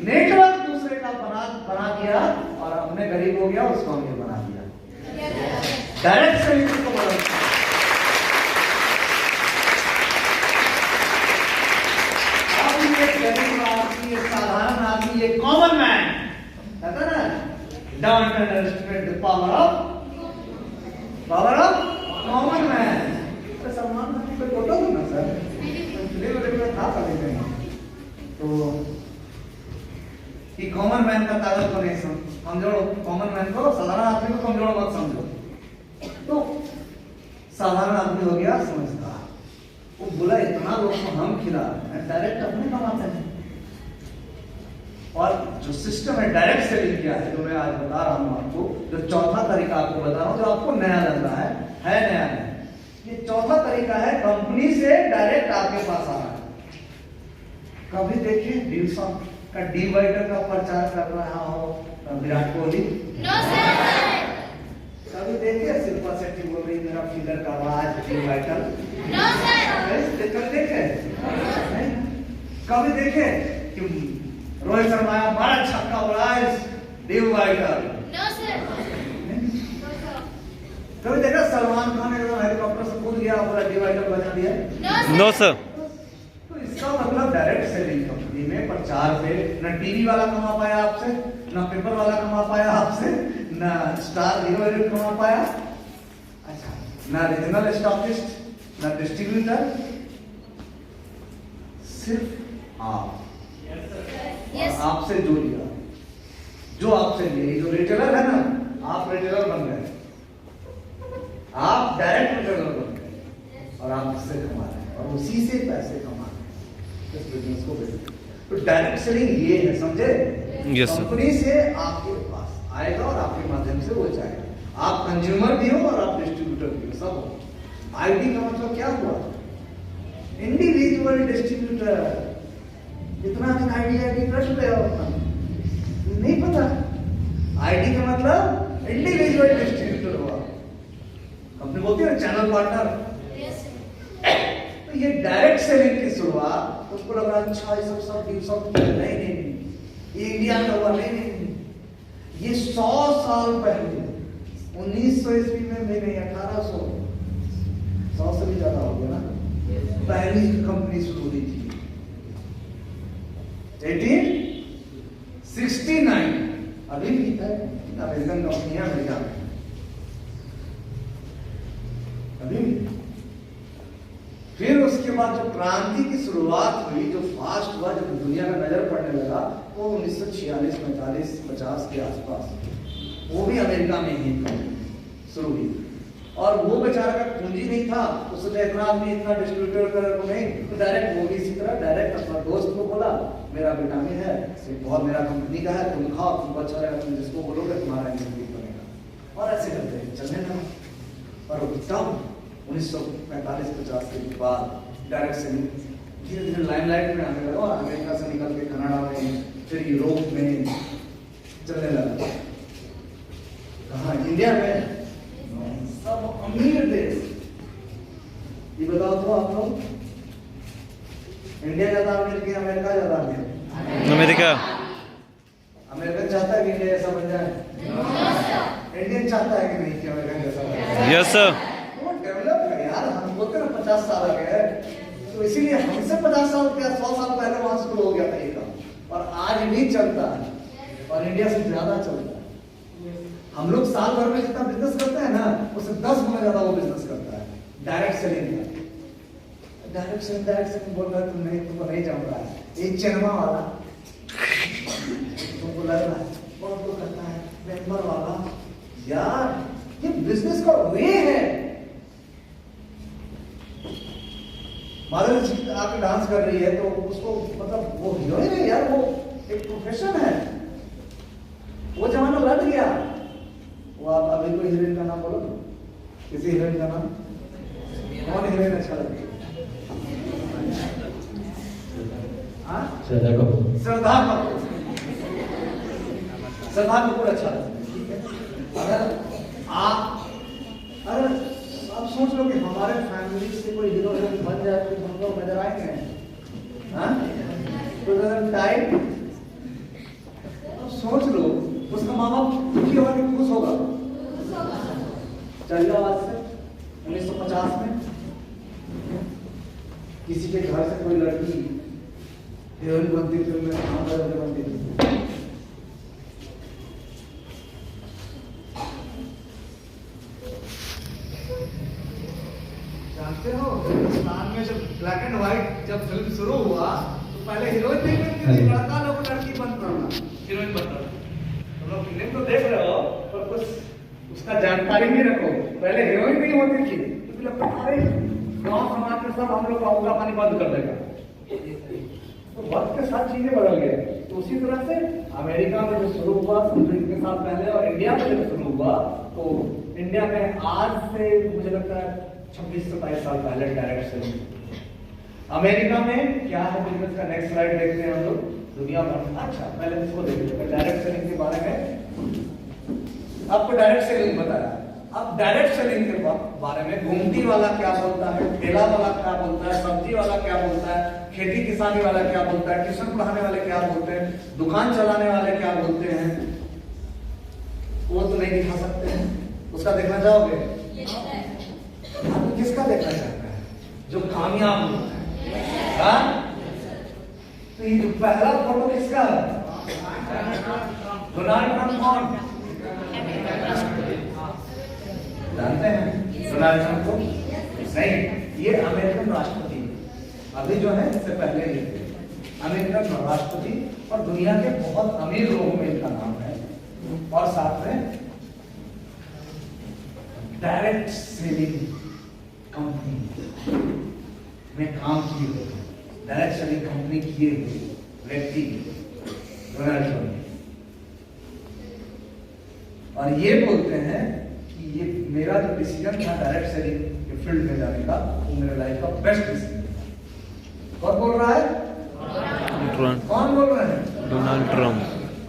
नेटवर्क दूसरे का बना दिया और अपने गरीब हो गया, उसको हमने बना दिया। डायरेक्ट सेलिंग को बना। ये साधारण आदमी, ये कॉमन मैन, कहता ना, don't underestimate the power of common man. तो सलमान खान की फोटो दो ना सर, था तो कि कॉमन मैन का ताकत को नहीं समझो, कॉमन मैन को, साधारण आदमी को कमजोर मत समझो। तो साधारण आदमी हो गया समझदार, वो बोला इतना लोग को हम खिला रहे हैं, डायरेक्ट अपने कमाते हैं। और जो सिस्टम है डायरेक्ट सेलिंग किया है, जो मैं आज बता रहा हूं आपको, जो चौथा तरीका आपको बता रहा हूं, जो आपको नया लग रहा है नया है। ये चौथा तरीका है कंपनी से डायरेक्ट आपके पास आना। कभी देखिए विल्सन का डिवाइडर का प्रचार कर रहा हो विराट कोहली? No sir. कभी देखिए शिल्पा शेट्टी बोल रही मेरा फिगर का आवाज डिवाइडर? No sir. कभी देखे? कभी देखे कि रोहित शर्मा बड़ा छक्का उड़ा डिवाइडर? No sir. कभी देखा सलमान खान एकदम हेलीकॉप्टर से कूद गया पूरा डिवाइडर बजा दिया? No sir. तो इसका मतलब डायरेक्ट सेलिंग में प्रचार पे न टीवी वाला कमा पाया आपसे, न पेपर वाला कमा पाया आपसे, ना स्टार हीरो कमा पाया, अच्छा, ना रीजनल स्टॉकिस्ट, ना डिस्ट्रीब्यूटर, सिर्फ आप। और आपसे जो लिया, जो आपसे लिए, जो रिटेलर है ना, आप रिटेलर बन गए, आप डायरेक्ट रिटेलर बन गए और आप इससे कमा रहे हैं और उसी से पैसे कमा रहे हैं इस बिजनेस को बेच। तो डायरेक्ट सेलिंग ये है, समझे? Yes, sir. कंपनी से आपके पास आएगा और आपके माध्यम से वो जाएगा। आप कंज्यूमर भी हो और आप डिस्ट्रीब्यूटर भी हो, सब हो। आईडी का मतलब क्या हुआ? Individual distributor. इतना दिन आईडी रख ले नहीं पता। आईडी का मतलब इंडिविजुअल डिस्ट्रीब्यूटर हुआ। कंपनी बोलती है चैनल पार्टनर। तो ये डायरेक्ट सेलिंग की शुरुआत, उसको लगा अच्छा ये सब नहीं, ये इंडिया में हुआ, नहीं, ये 100 साल पहले 1900 ईस्वी में भी नहीं, 1800, 100 से भी ज्यादा हो गया ना, पहली कंपनी शुरू हुई थी 1869। अभी भी है, अमेरिकन कंपनी है अमेरिका में, अभी भी। फिर उसके बाद जो क्रांति की शुरुआत हुई, जो फास्ट हुआ, जब दुनिया में नजर पड़ने लगा, वो 1946, 45, 50 के आसपास, वो भी अमेरिका में ही शुरू हुई। और वो बेचारा का पूंजी नहीं था, उसने इतना आदमी इतना डिस्ट्रीब्यूटर को नहीं, तो डायरेक्ट वो भी इसी तरह डायरेक्ट अपना दोस्त को बोला, मेरा विटामिन है, बहुत मेरा कंपनी का है, तुम खाओ, तुमको अच्छा रहेगा, तुम जिसको बोलोगे तुम्हारा इंक्रीज बनेगा। और ऐसे करते चलने लगा। और तब 1945-50 के बाद डायरेक्ट सेलिंग धीरे धीरे लाइमलाइट में आने लगा और अमेरिका से निकल के कनाडा में, फिर यूरोप में चलने लगा। कहाँ? इंडिया में। सब अमीर देश। ये बताओ तो आप लोग, इंडिया ज्यादा अमीर कि अमेरिका ज्यादा अमीर? अमेरिका। अमेरिका चाहता है कि इंडिया जैसा बन जाए? इंडियन चाहता है कि नहीं कि अमेरिका जैसा बन जाए? Yes sir. डेवलप है यार, हम बोलते ना 50 साल आ गए, तो इसीलिए हमसे 50 साल क्या 100 साल पहले वहां शुरू हो गया था ये काम, और आज भी चलता है, और इंडिया से ज्यादा चलता है। हम लोग साल भर में जितना बिजनेस करते हैं ना, उससे 10 गुना ज्यादा वो बिजनेस करता है डायरेक्ट सेलिंग का। डायरेक्ट सेलिंग बोल रहा है, तुमको नहीं जम रहा है, एक चेनमा वाला तुमको लग रहा है बहुत तो करता है, मेंबर वाला, यार ये बिजनेस का वे है। माधुरी जी आके डांस कर रही है तो उसको मतलब वो हीरोइन है यार, वो एक प्रोफेशन है। वो जमाना लग गया। वो आप अभी कोई हीरोइन का नाम बोलो, किसी हीरोइन का नाम, कौन हीरोइन अच्छा लगती है? श्रद्धा कपूर। श्रद्धा कपूर अच्छा लगती है। अगर आप सोच लो कि हमारे फैमिली से कोई हीरो हीरोइन बन जाए तो हम लोग नजर आएंगे, तो टाइम सोच लो, उसका माँ बाप दुखी होगा कि खुश होगा? चलिए आज से 1950 में किसी के घर से कोई लड़की हीरोइन बनती, फिल्म में काम करके बनती थी। जानते हो हिंदुस्तान में जब ब्लैक एंड व्हाइट जब फिल्म शुरू हुआ तो पहले हीरोइन नहीं बनती थी, लड़का लोग लड़की बनता था, हीरोइन बनता था। तुम लोग फिल्म तो देख रहे हो पर कुछ उसका जानकारी भी रखो। पहले हीरोइन नहीं होती थी तो लगता अरे गाँव समाज में सब हम लोग का उंगला पानी बंद कर देगा। तो वक्त के साथ चीजें बदल गए। तो उसी तरह से अमेरिका में जो शुरू हुआ इनके साथ पहले, और इंडिया में जब शुरू हुआ तो इंडिया में आज से मुझे लगता है 26-27 साल पहले डायरेक्ट सेलिंग। अमेरिका में क्या है बिजनेस का, नेक्स्ट स्लाइड देखते हैं हम लोग। दुनिया भर, अच्छा पहले इसको देखिए डायरेक्ट सेलिंग के बारे में। आपको डायरेक्ट सेलिंग बताया। अब डायरेक्ट सेलिंग के बारे में घुमटी वाला क्या बोलता है, ठेला वाला क्या बोलता है, सब्जी वाला क्या बोलता है, खेती किसानी वाला क्या बोलता है, ट्यूशन पढ़ाने वाले क्या बोलते हैं, दुकान चलाने वाले क्या बोलते हैं, वो तो नहीं दिखा सकते हैं। उसका देखना चाहोगे? आप किसका देखना चाहते हैं? जो कामयाब होता है। तो ये पहला फोटो किसका है? डोनाल्ड ट्रंप कौन? जानते हैं डोनाल्ड ट्रंप को? नहीं, ये अमेरिकन राष्ट्रपति अभी जो है इससे पहले ये थे अमेरिकन राष्ट्रपति और दुनिया के बहुत अमीर लोगों में इनका नाम है। और साथ में डायरेक्ट सेलिंग कंपनी में काम किए हुए, डायरेक्ट सेलिंग कंपनी किए हुए व्यक्ति डोनाल्ड ट्रंप। और ये बोलते हैं कि ये मेरा जो डिसीजन था डायरेक्ट सेलिंग के फील्ड में जाने का, वो मेरे लाइफ का बेस्ट डिसीजन। कौन बोल रहा है? कौन बोल रहा है? डोनाल्ड ट्रंप,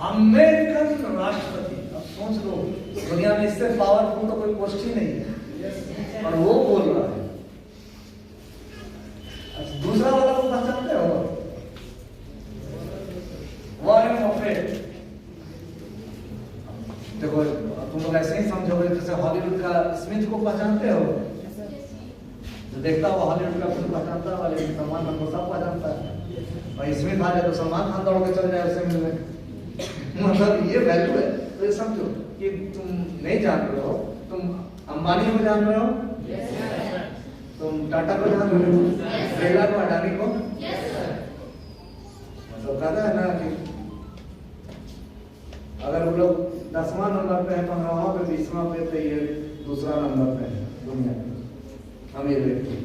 अमेरिकन राष्ट्रपति। अब सोच लो, दुनिया में इससे पावरफुल तो कोई पोस्ट ही नहीं है, और वो बोल रहा है। अच्छा, दूसरा वाला को पहचानते हो? Warren Buffett. देखो, तुम लोग ऐसे ही समझोगे जैसे हॉलीवुड का स्मिथ को पहचानते हो, जो देखता हो हॉलीवुड का फिल्म पहचानता है, वाले सलमान खान को सब पहचानता है। और इसमें खा जाए तो सलमान खान दौड़ के चल जाए उससे मिलने। मतलब ये वैल्यू है। तो ये समझो कि तुम नहीं जान रहे हो, तुम अंबानी को जान रहे हो, तुम टाटा को जान रहे हो, बिरला को, अडानी को, मतलब कहता है ना कि अगर वो लोग 10वां नंबर पे है, 15वां पे, 20वां पे, तो ये दूसरा नंबर पे है दुनिया में अमीर व्यक्ति।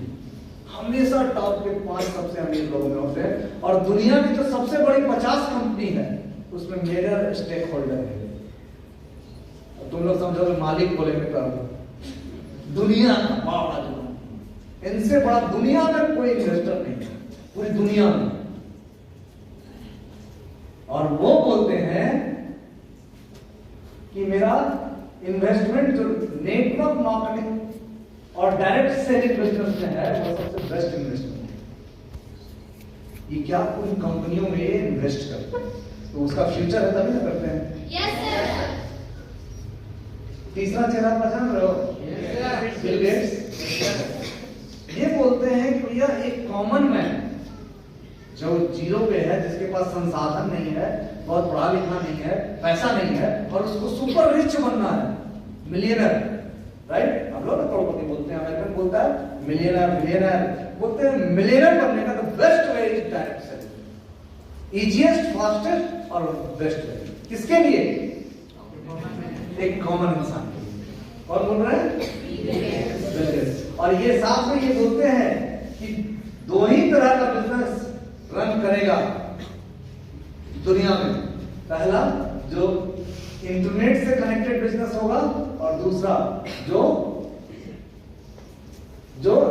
हमेशा टॉप के 5 सबसे अमीर लोगों में होते हैं। और दुनिया की जो सबसे बड़ी 50 कंपनी है उसमें मेजर स्टेक होल्डर है। तुम लोग समझोगे मालिक बोलेंगे तो दुनिया का बड़ा जो, इनसे बड़ा दुनिया में कोई इन्वेस्टर नहीं है पूरी दुनिया में। और वो बोलते हैं कि मेरा इन्वेस्टमेंट जो नेटवर्क मार्केटिंग और डायरेक्ट सेलिंग बिजनेस में है वो सबसे बेस्ट इन्वेस्टमेंट है। ये क्या उन कंपनियों में इन्वेस्ट करते हैं तो उसका फ्यूचर है, तभी ना करते हैं। Yes sir. तीसरा चेहरा पहचान रहे हो? Bill Gates. ये बोलते हैं कि भैया एक कॉमन मैन जो जीरो पे है, जिसके पास संसाधन नहीं है, बहुत पढ़ा लिखा नहीं है, पैसा नहीं है, और उसको सुपर रिच बनना है, मिलियनर, राइट? हम लोग करोड़पति बोलते हैं, अमेरिकन बोलता है मिलियनर, बिलियनर बोलते हैं। मिलियनर बनने का the best way is direct selling, easiest, fastest और बेस्ट वे। किसके लिए? एक कॉमन इंसान के लिए। और बोल रहे हैं और ये साथ में ये बोलते हैं कि 2 ही तरह का बिजनेस रन करेगा दुनिया में। पहला जो इंटरनेट से कनेक्टेड बिजनेस होगा, और दूसरा जो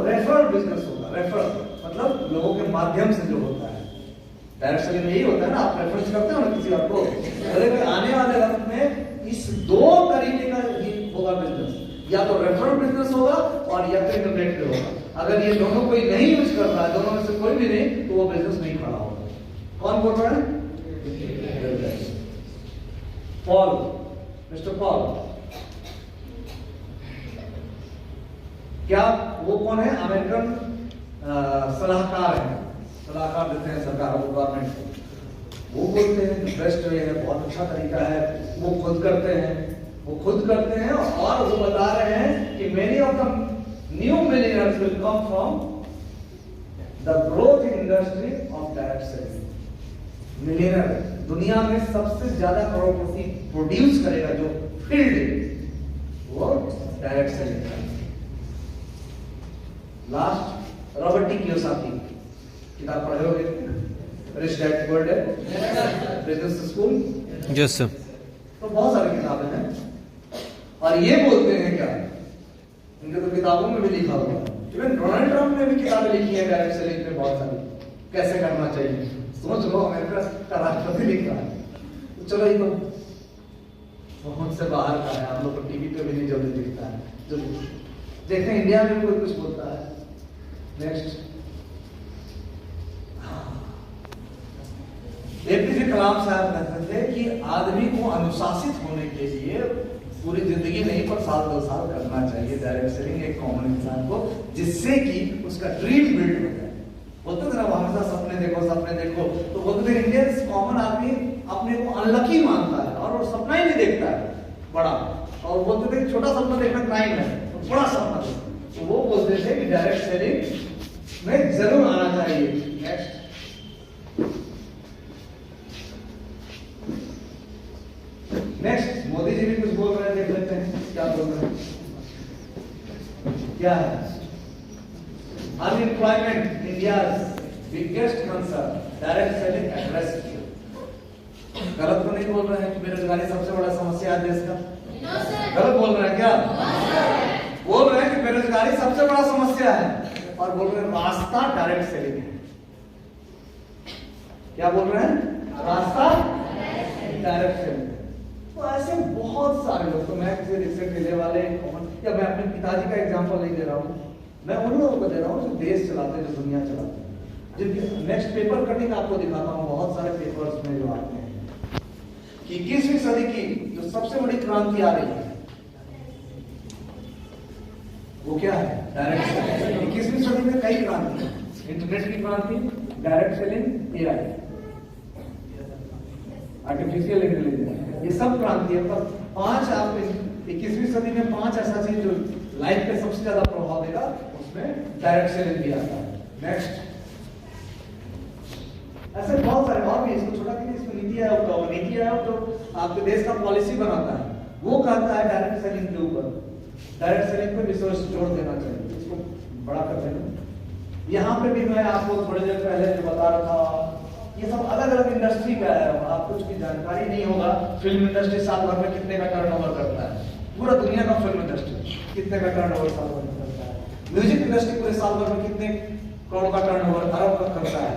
रेफरल बिजनेस होगा। रेफरल मतलब लोगों के माध्यम से जो होता है। डायरेक्ट सेलिंग में यही होता है ना, आप रेफरेंस करते हो ना किसी और को। अरे आने वाले वक्त में इस 2 तरीके का ही होगा बिजनेस, या तो रेफरल बिजनेस होगा और या फिर इंटरनेट पे होगा। अगर ये दोनों कोई नहीं यूज कर रहा है, दोनों में से कोई भी नहीं, तो वो बिजनेस नहीं खड़ा होगा। कौन बोल रहा है? Paul, mister Paul. क्या वो कौन है? अमेरिकन सलाहकार है, सलाहकार देते हैं सरकारों को, गवर्नमेंट को। वो बोलते हैं बेस्ट वे है, बहुत अच्छा तरीका है। वो खुद करते हैं और वो बता रहे हैं कि many of the new millionaires will come from the growth in industry of direct selling. Millionaire दुनिया में सबसे ज्यादा करोड़पति प्रोड्यूस करेगा जो फील्ड, वो डायरेक्ट सेलिंग है। लास्ट, रॉबर्ट टी कियोसाकी किताब पढ़े होगे, rich dad poor dad, business school. Yes sir. तो बहुत सारी किताबें हैं और ये बोलते हैं क्या, इनके तो किताबों में भी लिखा हुआ है। इवन डोनाल्ड ट्रंप ने भी किताबें लिखी है डायरेक्ट सेलिंग पे बहुत सारी, कैसे करना चाहिए। सोच लो, अमेरिका का राष्ट्रपति लिख रहा है। तो चलो ये तो बहुत से बाहर का है, हम लोग को टीवी पे भी नहीं जल्दी दिखता है। जो देखते हैं इंडिया में कोई कुछ बोलता है। नेक्स्ट, एपीजे कलाम साहब कहते थे कि आदमी को अनुशासित होने के लिए पूरी जिंदगी नहीं पर 7-2 साल करना चाहिए डायरेक्ट सेलिंग एक कॉमन इंसान को, जिससे कि उसका ड्रीम बिल्ड हो जाए। बोलते थे ना हमेशा सपने देखो। तो बोलते थे इंडियन कॉमन आदमी अपने को अनलकी मानता है और वो सपना ही नहीं देखता है बड़ा, और बोलते थे कि छोटा सपना देखना क्राइम है, तो बड़ा सपना देखो। तो वो बोलते थे कि डायरेक्ट सेलिंग में जरूर आना चाहिए। नेक्स्ट, मोदी जी भी कुछ बोल रहे हैं, देख लेते हैं क्या बोल रहे हैं। क्या है? Unemployment India's biggest concern, direct selling address किया। गलत तो नहीं बोल रहे हैं कि बेरोजगारी सबसे बड़ा समस्या है देश का? गलत बोल रहे हैं क्या? बोल रहे हैं कि बेरोजगारी सबसे बड़ा समस्या है, और बोल रहे हैं रास्ता डायरेक्ट सेलिंग है। क्या बोल रहे हैं? रास्ता डायरेक्ट सेलिंग। तो ऐसे बहुत सारे लोग, तो मैं किसी रिक्शे ठेले वाले या मैं अपने पिताजी का एग्जांपल नहीं दे रहा हूँ, मैं उन लोगों को दे रहा हूँ जो देश चलाते हैं, जो दुनिया चलाते हैं। जिनके नेक्स्ट पेपर कटिंग आपको दिखाता हूँ, बहुत सारे पेपर्स में जो आते हैं कि 21वीं सदी की जो सबसे बड़ी क्रांति आ रही है वो क्या है? Direct selling. 21वीं सदी में कई क्रांति, इंटरनेट की क्रांति, direct selling, AI, artificial intelligence, ये सब क्रांति है। पर 5 आप 21वीं सदी में 5 ऐसा चीज जो लाइफ पे सबसे ज्यादा प्रभाव देगा, उसमें डायरेक्ट सेलिंग भी आता है। नेक्स्ट, ऐसे बहुत सारे और भी, इसको छोटा कीजिए, इसमें नीति आयोग का, नीति आयोग तो आपके देश का पॉलिसी बनाता है, वो कहता है डायरेक्ट सेलिंग के ऊपर, डायरेक्ट सेलिंग पे रिसोर्स जोड़ देना चाहिए, इसको बड़ा कर देना। यहाँ पे भी मैं आपको थोड़ी देर पहले जो बता रहा था, ये सब अलग अलग इंडस्ट्री का है, आपको कुछ की जानकारी नहीं होगा। फिल्म इंडस्ट्री साल भर में कितने का टर्नओवर करता है, पूरा दुनिया का फिल्म इंडस्ट्री कितने का टर्नओवर साल भर में करता है। म्यूजिक इंडस्ट्री पूरे साल भर में कितने करोड़ का टर्नओवर, अरब का करता है।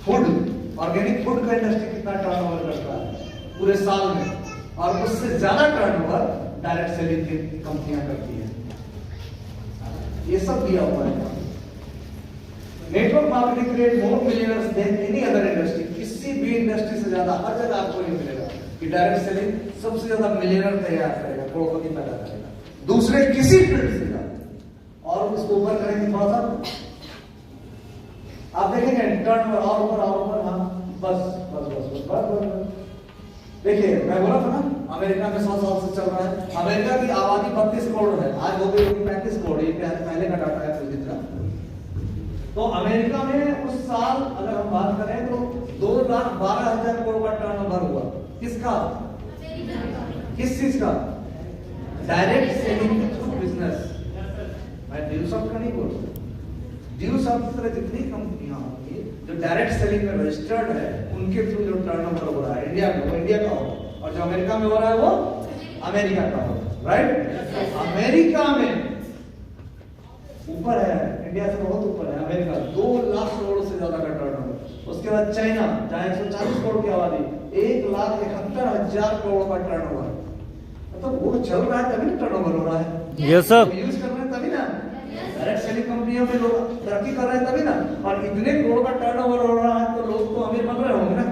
फूड, ऑर्गेनिक फूड का इंडस्ट्री कितना टर्नओवर करता है पूरे साल में, और उससे ज्यादा टर्नओवर डायरेक्ट सेलिंग की कंपनियां करती है। ये सब दिया हुआ है। Network marketing create more millionaires than any other industry, किसी भी इंडस्ट्री से ज्यादा हर जगह आपको ये मिलेगा कि डायरेक्ट सेलिंग सबसे ज्यादा मिलियनर तैयार करेगा, करोड़पति पैदा करेगा, दूसरे किसी फील्ड से ज्यादा। और उसको ऊपर करेंगे थोड़ा सा, आप देखेंगे टर्न और ऊपर, हाँ बस। देखिए मैं बोला था ना, अमेरिका में 100 साल से चल रहा है। अमेरिका की आबादी 32 करोड़ है, आज हो गई 35 करोड़, ये पहले का डाटा है जितना। तो अमेरिका में उस साल अगर हम बात करें तो 2,12,000 करोड़ का टर्नओवर हुआ। किसका? किस चीज का? Direct selling through business. मैं ड्यू शब्द का नहीं बोल रहा, ड्यू शब्द की तरह जितनी कंपनियां होंगी जो डायरेक्ट सेलिंग में रजिस्टर्ड है, उनके थ्रू जो टर्नओवर हो रहा है इंडिया में, वो इंडिया का होगा, और जो अमेरिका में हो रहा है वो अमेरिका का होगा। राइट? अमेरिका में ऊपर है, इंडिया से बहुत ऊपर है अमेरिका, 2 लाख करोड़ से ज्यादा का टर्नओवर। उसके बाद चाइना, जहां 140 करोड़ की आबादी, 1,71,000 करोड़ का टर्नओवर। मतलब वो चल रहा है तभी टर्नओवर हो रहा है। यस सर, यूज कर रहे हैं तभी ना, डायरेक्ट सेलिंग कंपनियों में लोग तरक्की कर रहे हैं तभी ना, और इतने करोड़ का टर्नओवर हो रहा है तो लोग तो अमीर बन रहे होंगे ना।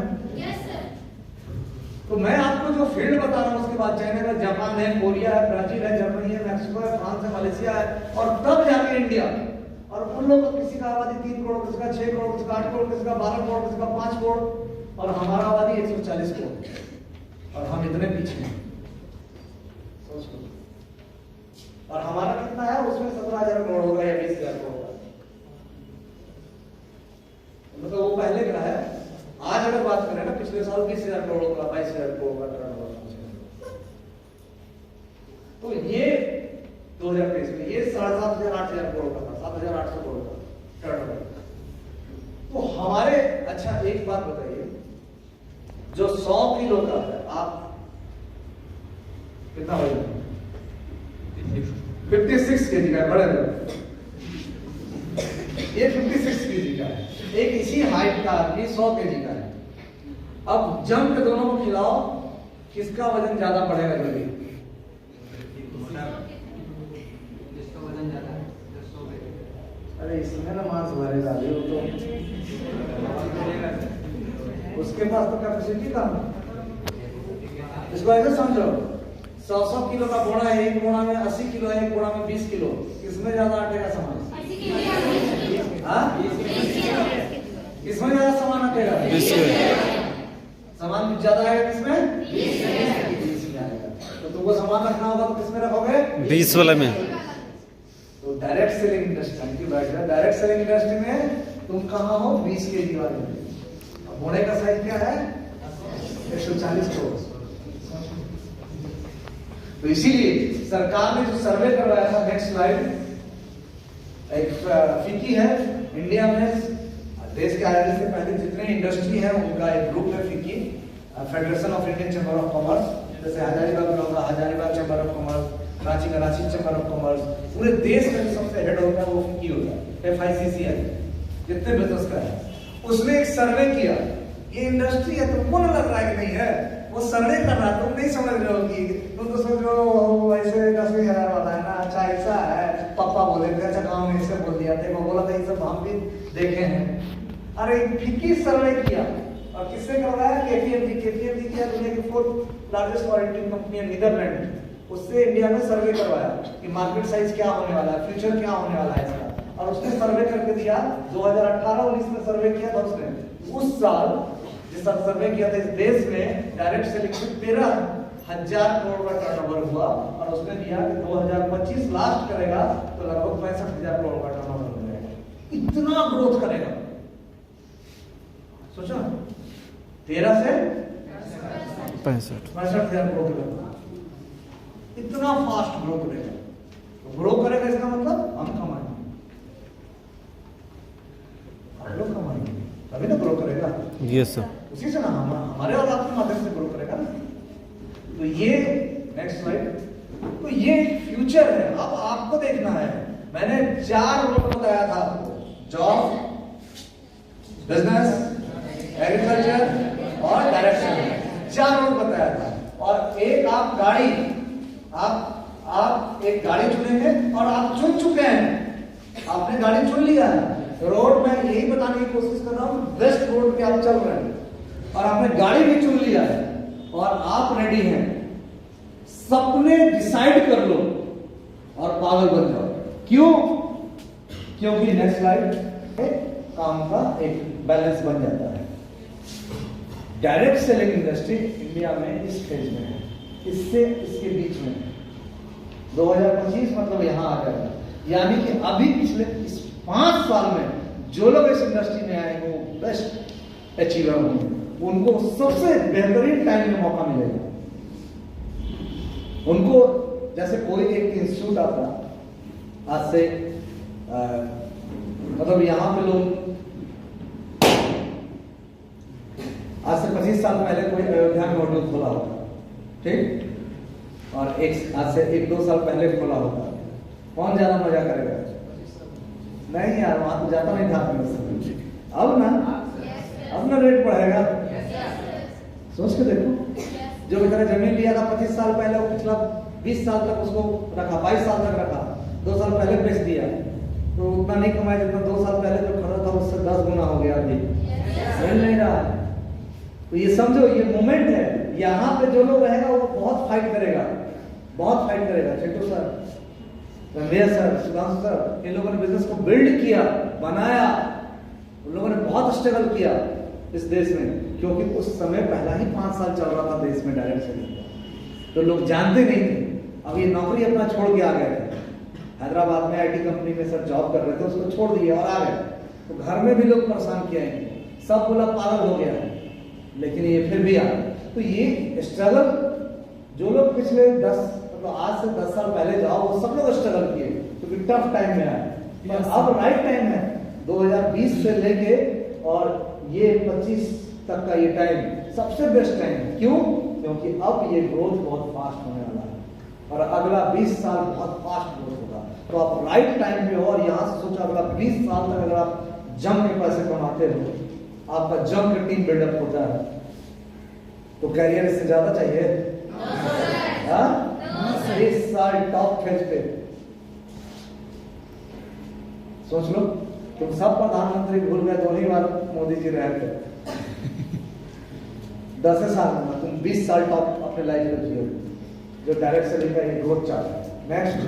तो मैं आपको जो फील्ड बता रहा हूँ, उसके बाद चाइना का, जापान है, कोरिया है, ब्राजील है, जर्मनी है, मैक्सिको है, फ्रांस है, मलेशिया है, और तब जाके इंडिया। और उन लोगों को किसी का आबादी 3 करोड़, किसी का 6 करोड़, किसी का 8 करोड़, किसी का 12 करोड़, किसी का 5 करोड़, और हमारा आबादी 140 करोड़, और हम इतने पीछे हैं। सोच लो, और हमारा कितना है उसमें 17,000 करोड़ होगा या 20,000 करोड़ होगा, मतलब वो पहले का है। आज अगर बात करें ना, पिछले साल 20,000 करोड़ का, 22,000 करोड़ का टर्नओवर। तो ये 2023 में ये 7,500 8,000 करोड़ का था, 7,800 करोड़ का टर्नओवर। तो हमारे, अच्छा एक बात बताइए, जो 100 किलो का है, आप कितना वजन? 56 केजी का है, बड़े बड़े, ये 56 केजी का है। एक इसी हाइट का आदमी 100 केजी का है। अब जंप दोनों को खिलाओ, किसका वजन ज्यादा बढ़ेगा जल्दी? जिसका वजन ज्यादा है। अरे इसमें ना मांस भरेगा, वो तो उसके पास तो कैपेसिटी कम है। इसको ऐसे समझो, 100 किलो का बोरा है, एक बोरा में 80 किलो है, एक बोरा में 20 किलो, किसमें ज्यादा अटेगा सामान? किसमें ज्यादा सामान अटेगा? सामान ज्यादा आएगा किसमें? 20 में आएगा। तो तो तुमको सामान रखना होगा तो किसमें रखोगे? 20 वाले में। तो direct selling industry, direct selling industry में तुम कहाँ हो? 20 kg वाले में। अब होने का साइज क्या है? 140 करोड़। तो इसीलिए सरकार ने जो सर्वे करवाया था, नेक्स्ट स्लाइड, एक फिकी है इंडिया में, देश के आजादी से पहले जितने इंडस्ट्री है उनका एक ग्रुप है फिकी, federation of Indian chamber of commerce. जैसे हजारीबाग में होगा Hazaribagh chamber of commerce, Ranchi का रांची चैम्बर ऑफ कॉमर्स, पूरे देश का जो सबसे हेड होता है वो फिकी होता है, FICCI, जितने बिजनेस का है। उसने एक सर्वे किया, ये इंडस्ट्री है, तुमको ना लग रहा है कि नहीं है, वो सर्वे कर रहा, तुम नहीं समझ रहे हो कि तुम तो समझ रहे हो ऐसे 10,000 वाला है ना, अच्छा ऐसा है, पापा बोले थे, अच्छा गाँव में ऐसे बोल दिया थे, वो बोला था, ये सब हम भी देखे हैं। अरे फिकी सर्वे किया, और किससे करवाया? KPMG किया, दुनिया की 4th लार्जेस्ट ऑडिटिंग कंपनी है नीदरलैंड, उससे इंडिया में सर्वे करवाया कि मार्केट साइज क्या होने वाला है, फ्यूचर क्या होने वाला है इसका, और उसने सर्वे करके दिया। 2018-19 में सर्वे किया था उसने, उस साल जिस साल सर्वे किया था इस देश में डायरेक्ट सेलिंग में 13,000 करोड़ का टर्नओवर हुआ, और उसने दिया कि 2025 लास्ट करेगा तो लगभग 65,000 करोड़ का टर्नओवर हो जाएगा। इतना ग्रोथ करेगा, सोचो 13 से 65,000 करोड़ का, इतना फास्ट ग्रो करेगा। तो ग्रो करेगा इसका मतलब हम कमाएंगे, हम लोग कमाएंगे, तभी ना ग्रो करेगा। Yes sir. उसी से ना हमारे और आपके माध्यम से ग्रो करेगा ना। तो ये नेक्स्ट स्लाइड, तो ये फ्यूचर है, अब आपको देखना है। मैंने 4 रोड बताया था आपको, जॉब, बिजनेस, एग्रीकल्चर और डायरेक्ट सेलिंग, 4 रोड बताया था। और एक आप गाड़ी, आप एक गाड़ी चुनेंगे, और आप चुन चुके हैं, आपने गाड़ी चुन लिया है। रोड में यही बताने की कोशिश कर रहा हूं, बेस्ट रोड पे आप चल रहे हैं, और आपने गाड़ी भी चुन लिया है, और आप रेडी हैं। सपने डिसाइड कर लो और पागल बन जाओ। क्यों? क्योंकि नेक्स्ट स्लाइड काम का एक बैलेंस बन जाता है। डायरेक्ट सेलिंग इंडस्ट्री इंडिया में इस फेज में है, इससे इसके बीच में 2025 मतलब यहां आ जाएगा। यानी कि अभी पिछले इस 5 साल में जो लोग इस इंडस्ट्री में आए वो बेस्ट अचीवर होंगे, उनको सबसे बेहतरीन टाइम में मौका मिलेगा। उनको जैसे कोई एक इंस्टीट्यूट आता आज से मतलब यहां पे लोग आज से 25 साल पहले कोई अयोध्या में होटल खोला होगा, ठीक, और आज से 1-2 साल पहले खोला होगा, कौन ज्यादा मजा करेगा? नहीं यार, वहां तो जाता नहीं था उस समय। अब ना रेट बढ़ेगा। सोच के देखो, जो बेचारा जमीन लिया था 25 साल पहले, वो पिछला 20 साल तक उसको रखा, 22 साल तक रखा, 2 साल पहले बेच दिया, तो उतना नहीं कमाया जितना 2 साल पहले जो खड़ा था उससे 10 गुना हो गया। अभी मिल नहीं रहा है। तो ये समझो, ये मोमेंट है। यहाँ पे जो लोग रहेगा वो बहुत फाइट करेगा, बहुत फाइट करेगा। Chittu sir, Ranveer sir, Sudhanshu sir, इन लोगों ने बिजनेस को बिल्ड किया, बनाया, उन लोगों ने बहुत स्ट्रगल किया इस देश में, क्योंकि उस समय पहला ही 5 साल चल रहा था देश में डायरेक्ट सेलिंग, तो लोग जानते नहीं थे। अब ये नौकरी अपना छोड़ के आ गए थे, हैदराबाद में IT कंपनी में सर जॉब कर रहे थे, उसको छोड़ दिया और आ गए। तो घर में भी लोग परेशान किया है, सब बोला पागल हो गया है, लेकिन ये फिर भी आ गए। तो ये स्ट्रगल जो लोग पिछले 10 मतलब आज से 10 साल पहले जाओ, वो सब लोग स्ट्रगल किए, क्योंकि टफ टाइम में आए। पर अब राइट टाइम है, 2020 से लेके और ये 25 तक का ये टाइम सबसे बेस्ट टाइम है। क्यों? क्योंकि अब ये ग्रोथ बहुत फास्ट होने वाला है, और अगला 20 साल बहुत फास्ट ग्रोथ होगा। तो आप राइट टाइम पे हो, और यहाँ से सोचा अगला 20 साल तक अगर आप जम के पैसे कमाते हो, आपका जम के टीम बिल्डअप होता है, तो कैरियर इससे ज्यादा चाहिए? 20 साल टॉप फेज पे सोच लो। तुम सब प्रधानमंत्री भूल गए, 2 ही बार मोदी जी रहे थे 10 साल में, तुम 20 साल टॉप अपने लाइफ में जियो, जो डायरेक्ट सेलिंग का ये ग्रोथ चार्ट है। नेक्स्ट